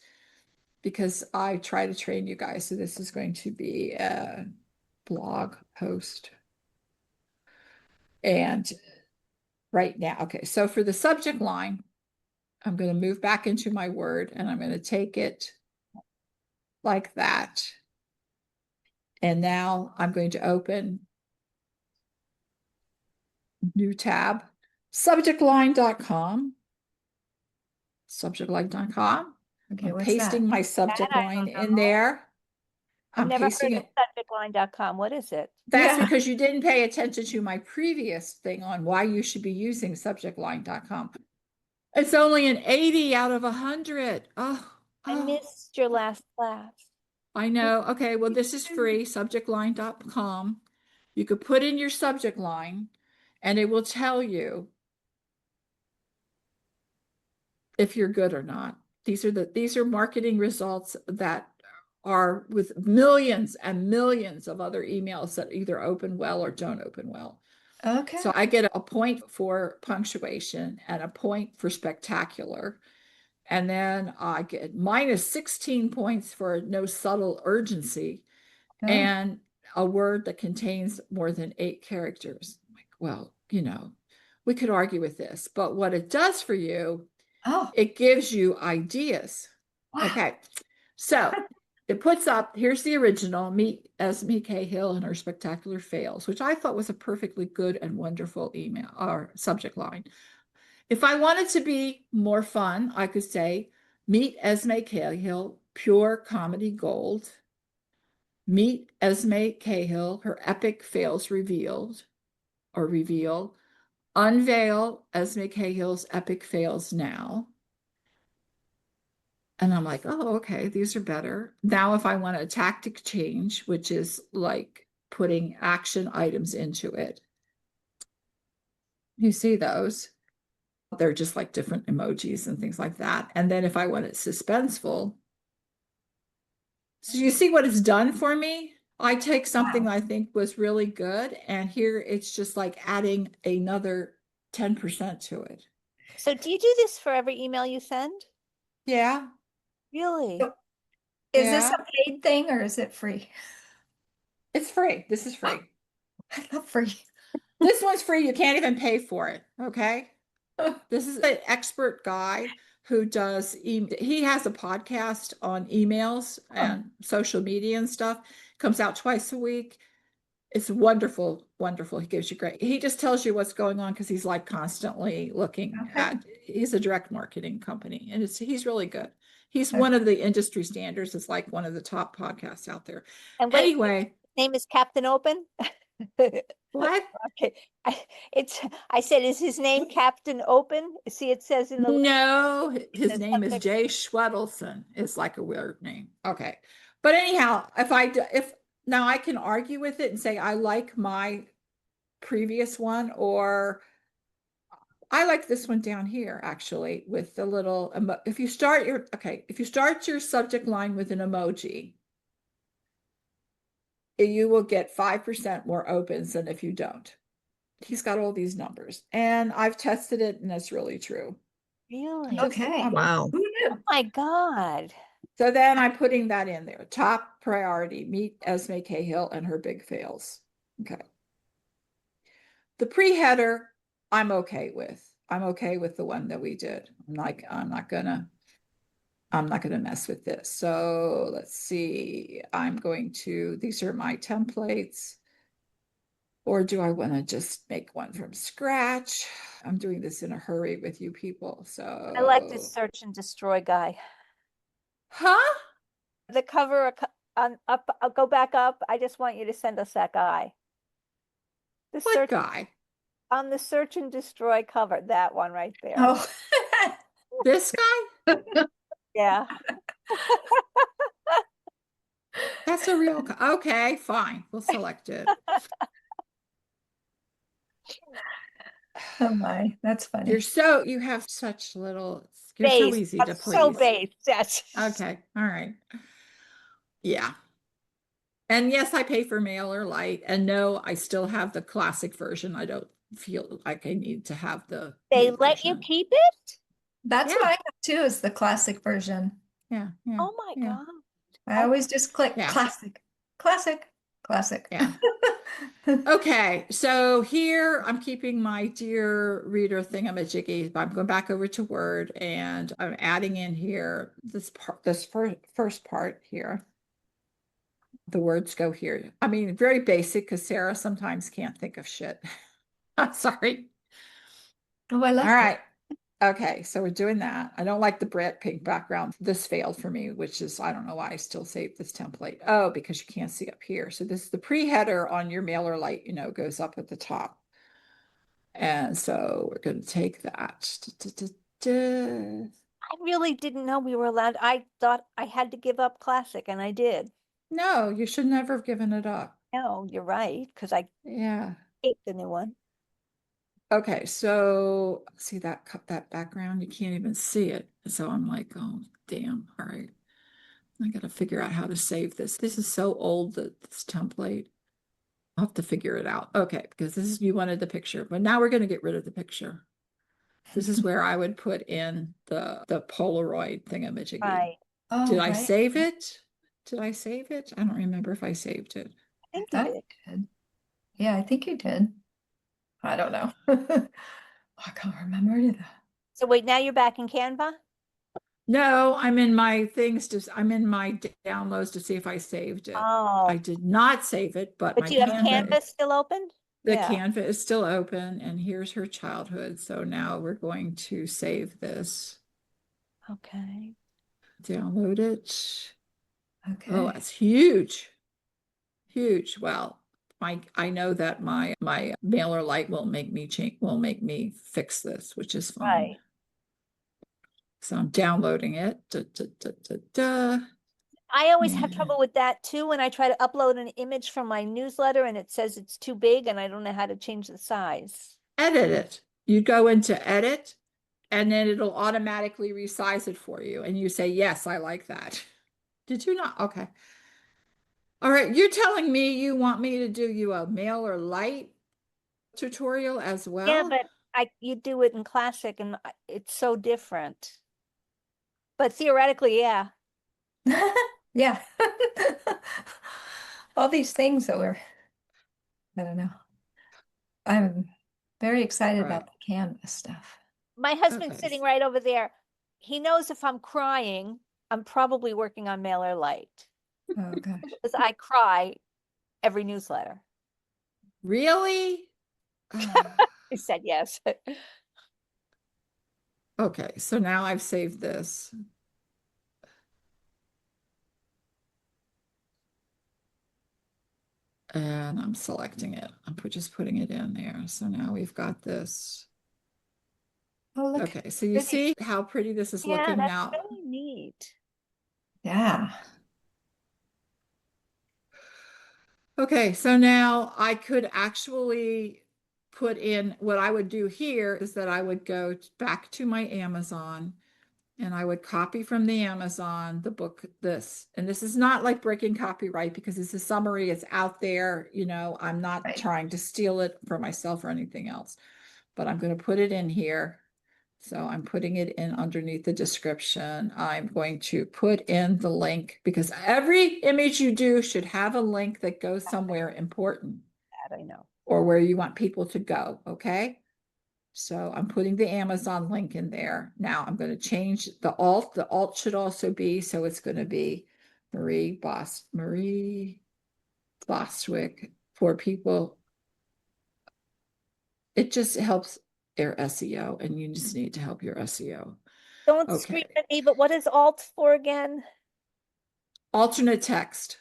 because I try to train you guys, so this is going to be a blog post. And right now, okay, so for the subject line, I'm going to move back into my Word and I'm going to take it like that. And now I'm going to open new tab, subjectline.com. Subjectline.com. Okay, I'm what's pasting that? my subject That I line don't in know. there. I've I'm never pasting heard of it. subjectline.com. What is it? That's Yeah. because you didn't pay attention to my previous thing on why you should be using subjectline.com. It's only an 80 out of 100. Oh, I oh, missed your last class. I know. Okay, well, this is free, subjectline.com. You could put in your subject line and it will tell you if you're good or not. These are marketing results that are with millions and millions of other emails that either open well or don't open well. Okay. So I get a point for punctuation and a point for spectacular. And then I get minus 16 points for no subtle urgency Oh. and a word that contains more than 8 characters. Like, well, we could argue with this, but what it does for you, Oh, it gives you ideas. wow. Okay. So it puts up, here's the original, Meet Esme Cahill and Her Spectacular Fails, which I thought was a perfectly good and wonderful email or subject line. If I wanted to be more fun, I could say, Meet Esme Cahill, Pure Comedy Gold. Meet Esme Cahill, Her Epic Fails Revealed or Reveal. Unveil Esme Cahill's Epic Fails Now. And I'm like, oh, okay, these are better. Now, if I want a tactic change, which is like putting action items into it, you see those. They're just like different emojis and things like that. And then if I want it suspenseful, so you see what it's done for me? I take something Wow. I think was really good, and here it's just like adding another 10% to it. So do you do this for every email you send? Yeah. Really? So, is this Yeah. a paid thing or is it free? It's free. This is free. I love free. This one's free. You can't even pay for it. Okay. This is an expert guy who does, he has a podcast on emails and social media and stuff. Comes out twice a week. It's wonderful, wonderful. He gives you great, he just tells you what's going on because he's like constantly looking Okay. at, he's a direct marketing company and he's really good. He's Okay. one of the industry standards. It's like one of the top podcasts out there. And wait, Anyway, name is Captain Open? what? Okay, I said, is his name Captain Open? See, it says in the, No, his says name is subject- Jay Schwedelson. It's like a weird name. Okay. But anyhow, if now I can argue with it and say I like my previous one, or I like this one down here actually with the little if you start your subject line with an emoji, you will get 5% more opens than if you don't. He's got all these numbers and I've tested it and that's really true. really? Okay. Wow. Who knew? Oh my God. So then I'm putting that in there. Top priority, Meet Esme Cahill and Her Big Fails. Okay. The pre-header, I'm okay with. I'm okay with the one that we did. I'm not gonna mess with this. So let's see. These are my templates. Or do I want to just make one from scratch? I'm doing this in a hurry with you people. So I like this search and destroy guy. Huh? The cover on up, I'll go back up. I just want you to send us that guy. The What search guy? on the search and destroy cover, that one right there. Oh, This guy? Yeah. That's a real, okay, fine. We'll select it. oh my, that's funny. You have such little, you're so Base. easy I'm to so please. base. Yes. Okay, all right. Yeah. And yes, I pay for MailerLite, and no, I still have the classic version. I don't feel like I need to have the They new let you version. keep it? That's what Yeah. I have too, is the classic version. Yeah, yeah. Oh my yeah. God. I always just click Yeah. classic, classic, classic. Yeah. Okay, so here I'm keeping my dear reader thingamajiggy. I'm going back over to Word and I'm adding in here this first part here. The words go here. I mean, very basic because Sarah sometimes can't think of shit. I'm sorry. Oh, I love All that. right. Okay, so we're doing that. I don't like the Brett pink background. This failed for me, which is, I don't know why I still saved this template. Oh, because you can't see up here. So this is the pre-header on your MailerLite, goes up at the top. And so we're going to take that. I really didn't know we were allowed. I thought I had to give up classic, and I did. No, you should never have given it up. No, you're right, because I Yeah. hate the new one. Okay, so see that background, you can't even see it. So I'm like, oh, damn. All right. I got to figure out how to save this. This is so old, this template. I'll have to figure it out. Okay, because you wanted the picture, but now we're going to get rid of the picture. This is where I would put in the Polaroid thingamajiggy. Right. Oh, Did I right. save it? Did I save it? I don't remember if I saved it. I think I you thought did. you did. Yeah, I think you did. I don't know. I can't remember either. So wait, now you're back in Canva? No, I'm in my I'm in my downloads to see if I saved it. Oh, I did not save it, but but my you have Canva, Canvas still open? the Yeah. Canva is still open, and here's her childhood. So now we're going to save this, Okay. download it. Okay. Oh, that's huge. Huge. Well, I know that my MailerLite will make me fix this, which is fine. Right. So I'm downloading it. I always have Yeah. trouble with that too when I try to upload an image from my newsletter and it says it's too big and I don't know how to change the size. Edit it. You go into edit, and then it'll automatically resize it for you. And you say, yes, I like that. Did you not? Okay. All right. You're telling me you want me to do you a MailerLite tutorial as well? Yeah, but you do it in classic and it's so different. But theoretically, yeah. Yeah. All these things that I don't know. I'm very excited Right. about the Canvas stuff. My husband's Okay. sitting right over there. He knows if I'm crying, I'm probably working on MailerLite Oh gosh. because I cry every newsletter. Really? He said yes. Okay, so now I've saved this. And I'm selecting it. I'm just putting it in there. So now we've got this. Oh, look. Okay, so you pretty. see how pretty this is Yeah, looking that's now. really neat. Yeah. Okay, so now I could actually put in, what I would do here is that I would go back to my Amazon and I would copy from the Amazon the book, and this is not like breaking copyright because it's a summary, it's out there, I'm not Right. trying to steal it for myself or anything else, but I'm going to put it in here. So I'm putting it in underneath the description. I'm going to put in the link because every image you do should have a link that goes somewhere important. That I know. or where you want people to go, okay? So I'm putting the Amazon link in there. Now I'm going to change the alt. The alt should also be, so it's going to be Marie Bostwick for people. It just helps their SEO, and you just need to help your SEO. Don't scream Okay. at me, but what is alt for again? Alternate text.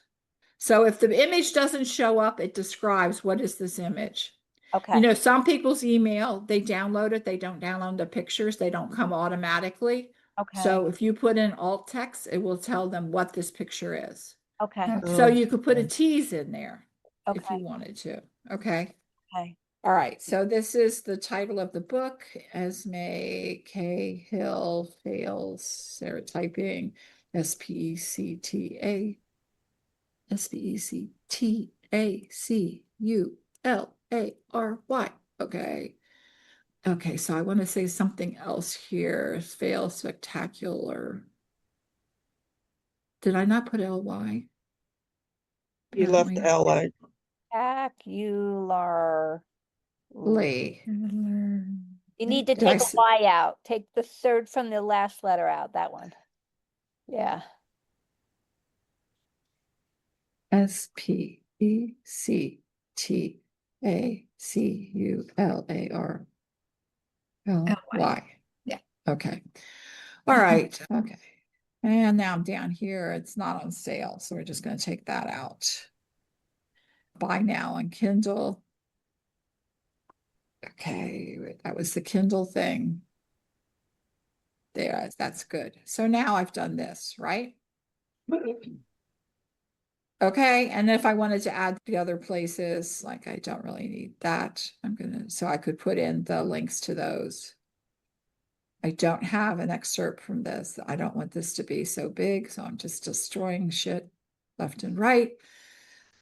So if the image doesn't show up, it describes what is this image. You Okay, know, some people's email, they download it, they don't download the pictures, they don't come automatically. okay, So if you put in alt text, it will tell them what this picture is. okay, So Oh, you could put a okay. tease in there if okay, you wanted to. Okay. okay. All right. So this is the title of the book. Esme K. Hill fails stereotyping. SPECTACULARY. Okay. Okay, so I want to say something else here. Fail spectacular. Did I not put LY? You left Apparently. LI. Spectacular. Lee. You need to Did I take a s- Y out. Take the third from the last letter out, that one. Yeah, SPECTACULARY. Yeah. Okay. All right. Okay. And now I'm down here. It's not on sale, so we're just going to take that out. Buy now on Kindle. Okay, that was the Kindle thing. There, that's good. So now I've done this, right? Okay, and if I wanted to add the other places, like I don't really need that, so I could put in the links to those. I don't have an excerpt from this. I don't want this to be so big, so I'm just destroying shit left and right.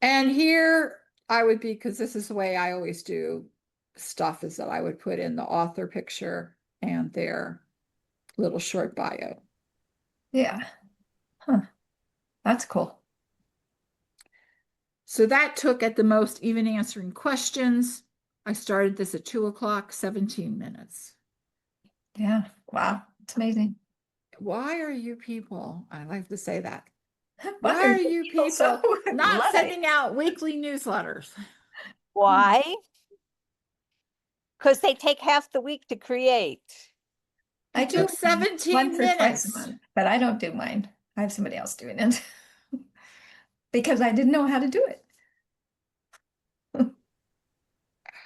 And here I would be, because this is the way I always do stuff, is that I would put in the author picture and their little short bio. Yeah. Huh. That's cool. So that took at the most, even answering questions. I started this at 2 o'clock, 17 minutes. Yeah. Wow. It's amazing. Why are you people, I like to say that, Why why are you people so not Luddite? sending out weekly newsletters? why? Because they take half the week to create. I It do took 17 once or twice a minutes. month, but I don't do mine. I have somebody else doing it because I didn't know how to do it.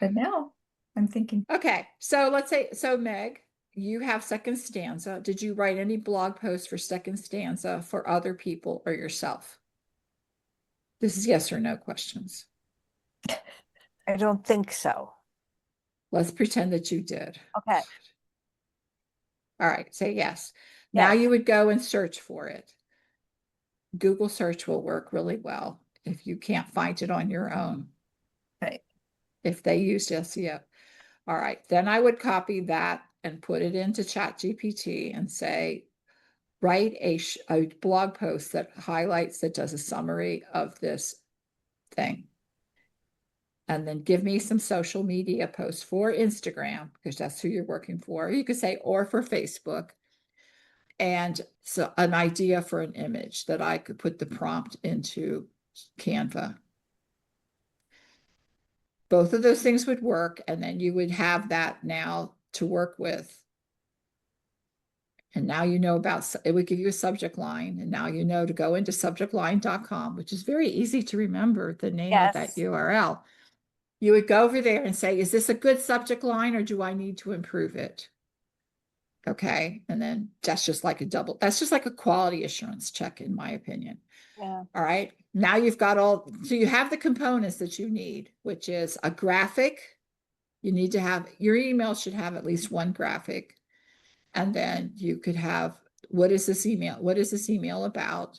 But now I'm thinking, Okay, so let's say, so Meg, you have Second Stanza. Did you write any blog posts for Second Stanza for other people or yourself? This is yes or no questions. I don't think so. Let's pretend that you did. Okay, All right, say yes. Now yes. you would go and search for it. Google search will work really well if you can't find it on your own, right. if they use SEO. All right, then I would copy that and put it into ChatGPT and say, write a blog post that highlights, that does a summary of this thing. And then give me some social media posts for Instagram, because that's who you're working for. You could say, or for Facebook. And so an idea for an image that I could put the prompt into Canva. Both of those things would work, and then you would have that now to work with. And now you know about, it would give you a subject line, and now you know to go into subjectline.com, which is very easy to remember the name of that Yes. URL. You would go over there and say, is this a good subject line or do I need to improve it? Okay, and then that's just like a quality assurance check, in my opinion. Yeah. All right, now you've got so you have the components that you need, which is a graphic. You need to have, your email should have at least one graphic. And then you could have, what is this email? What is this email about?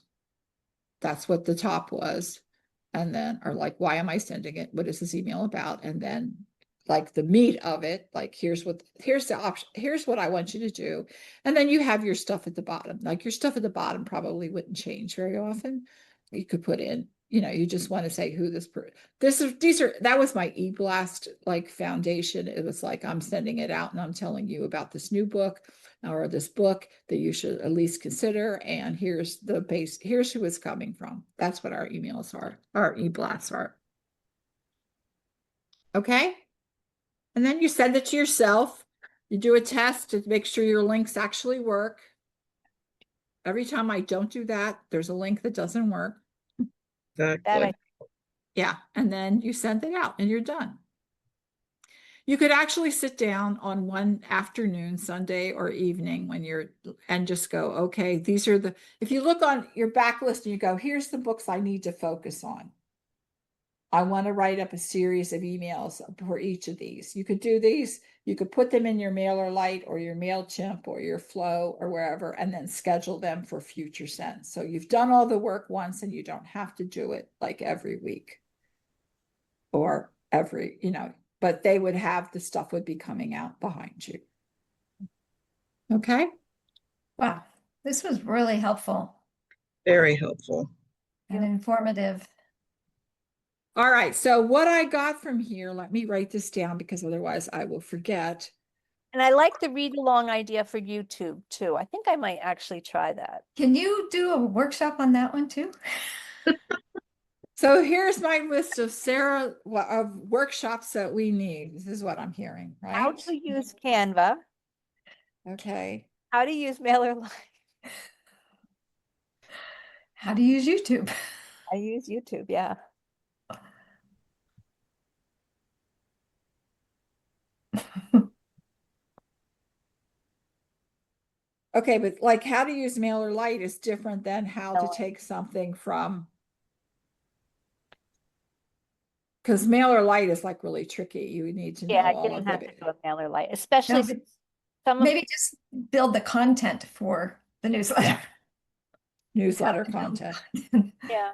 That's what the top was. And then, or like, why am I sending it? What is this email about? And then like the meat of it, like here's the option, here's what I want you to do. And then you have your stuff at the bottom. Like your stuff at the bottom probably wouldn't change very often. You could put in you just want to say who that was my eBlast like foundation. It was like, I'm sending it out and I'm telling you about this new book or this book that you should at least consider. And here's here's who it's coming from. That's what our emails are, our eBlasts are. Okay. And then you send it to yourself. You do a test to make sure your links actually work. Every time I don't do that, there's a link that doesn't work. Exactly. Yeah, and then you send it out and you're done. You could actually sit down on one afternoon, Sunday or evening and just go, okay, if you look on your backlist and you go, here's the books I need to focus on. I want to write up a series of emails for each of these. You could do these. You could put them in your MailerLite or your MailChimp or your Flow or wherever, and then schedule them for future sends. So you've done all the work once and you don't have to do it like every week or but the stuff would be coming out behind you. Okay. Wow, this was really helpful Very helpful. and informative. All right. So what I got from here, let me write this down because otherwise I will forget. And I like the read along idea for YouTube too. I think I might actually try that. Can you do a workshop on that one too? So here's my list of of workshops that we need. This is what I'm hearing, How right? to use Canva, Okay. how to use MailerLite. How to use YouTube? I use YouTube, yeah. Okay, but like how to use MailerLite is different than how to No. take something from, because MailerLite is like really tricky. You need to know Yeah, you all don't of have to it. do a MailerLite, No, especially but some of maybe just build the content for the newsletter. Newsletter content. yeah.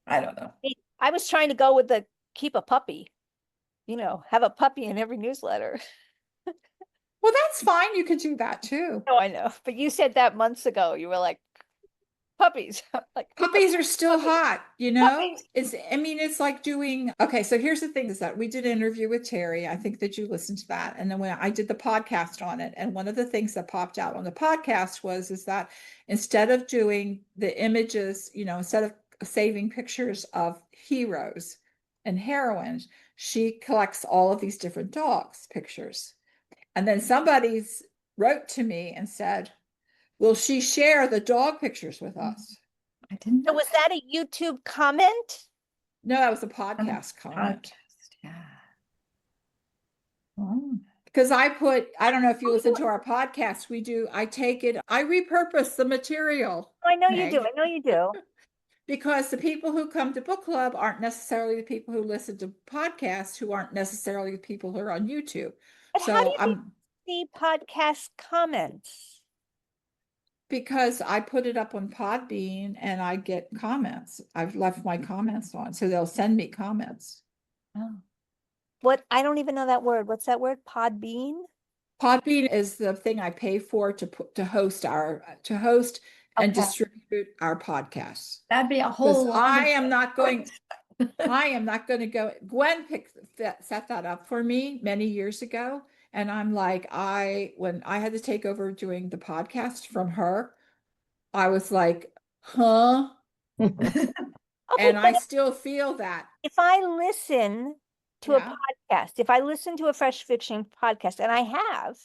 I don't know. I was trying to go with the keep a puppy, have a puppy in every newsletter. Well, that's fine. You could do that too. Oh, I know. But you said that months ago. You were like, puppies. Like Puppies are still Puppies. hot, you know? Puppies. It's like doing, okay, so here's the thing is that we did an interview with Terry. I think that you listened to that. And then when I did the podcast on it, and one of the things that popped out on the podcast is that instead of doing the images, instead of saving pictures of heroes and heroines, she collects all of these different dogs pictures. And then somebody wrote to me and said, will she share the dog pictures with us? I didn't So know. was that a YouTube comment? No, that was a podcast comment. Podcast, yeah. Oh. Because I don't know if you listen to our podcast, I repurpose the material. I know you do. Meg, I know you do. because the people who come to book club aren't necessarily the people who listen to podcasts, who aren't necessarily the people who are on YouTube. But how do So you see podcast comments? because I put it up on Podbean and I get comments. I've left my comments on, so they'll send me comments. Oh. What? I don't even know that word. What's that word? Podbean? Podbean is the thing I pay for to host and Okay. distribute our podcasts. That'd be a Because whole lot. I am not going to go. Gwen set that up for me many years ago. And I'm like, when I had to take over doing the podcast from her, I was like, huh? Okay, And I but still feel that. if I listen to Yeah. a podcast, if I listen to a Fresh Fiction podcast, and I have,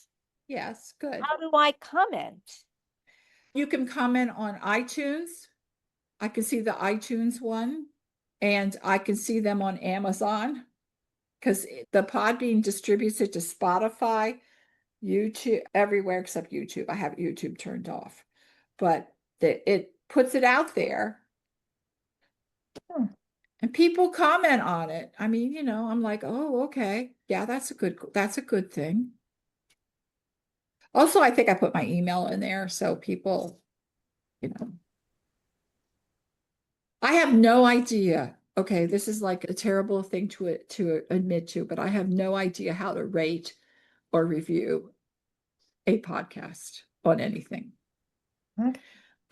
Yes, good. how do I comment? You can comment on iTunes. I can see the iTunes one, and I can see them on Amazon because the Podbean distributes it to Spotify, YouTube, everywhere except YouTube. I have YouTube turned off, but it puts it out there. Hmm. And people comment on it. I mean, I'm like, oh, okay. Yeah, that's a good thing. Also, I think I put my email in there so people, I have no idea. Okay, this is like a terrible thing to admit to, but I have no idea how to rate or review a podcast on anything. Okay.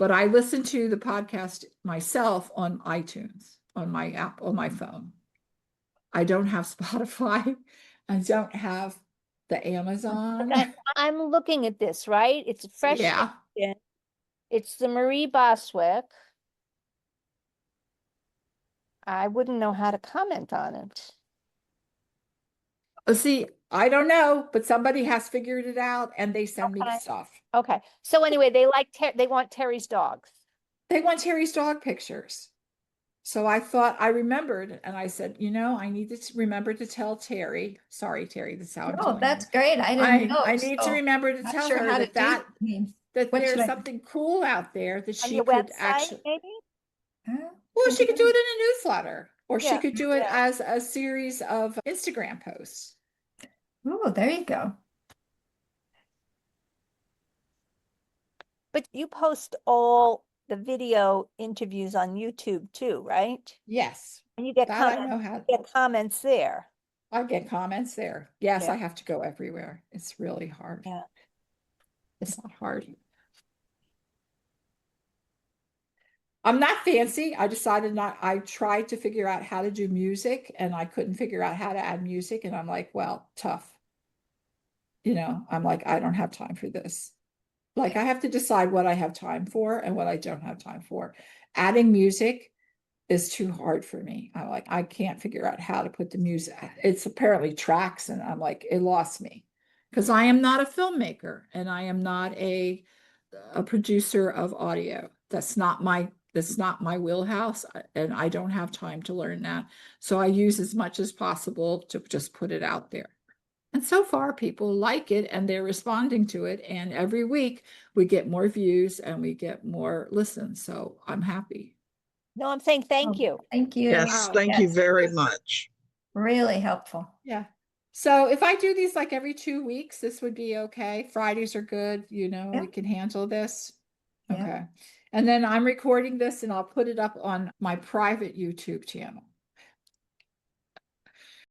but I listen to the podcast myself on iTunes, on my app, on my phone. I don't have Spotify. I don't have the Amazon. Okay, I'm looking at this, right? It's a fresh Yeah. fiction. It's the Marie Boswick. I wouldn't know how to comment on it. See, I don't know, but somebody has figured it out and they send me Okay. stuff. Okay, so anyway, they want Terry's dogs. They want Terry's dog pictures. So I thought I remembered and I said, I need to remember to tell Terry. Sorry, Terry, that's how I'm Oh, telling that's you. great. I didn't know. I need to so remember to not tell sure her how to that do these. that What there's should I do? something cool out there that On she your could website, actually, maybe? well, Could she be could do on- it in a newsletter or she Yeah, could do it yeah. as a series of Instagram posts. Oh, there you go. But you post all the video interviews on YouTube too, right? Yes, And you get that I comments, know how. get comments there. I get comments there. Yes, Yeah. I have to go everywhere. It's really hard. Yeah. It's not hard. I'm not fancy. I decided not, I tried to figure out how to do music and I couldn't figure out how to add music. And I'm like, well, tough. I'm like, I don't have time for this. Like, I have to decide what I have time for and what I don't have time for. Adding music is too hard for me. I'm like, I can't figure out how to put the music. It's apparently tracks, and I'm like, it lost me because I am not a filmmaker and I am not a producer of audio. That's not my wheelhouse, and I don't have time to learn that. So I use as much as possible to just put it out there. And so far, people like it and they're responding to it. And every week we get more views and we get more listens. So I'm happy. No, I'm saying thank Oh, you. Thank you. Yes, Wow. thank you Yes, very much. really helpful. Yeah. So if I do these like every 2 weeks, this would be okay. Fridays are good. We Yeah. can handle this. Yeah. Okay. And then I'm recording this and I'll put it up on my private YouTube channel.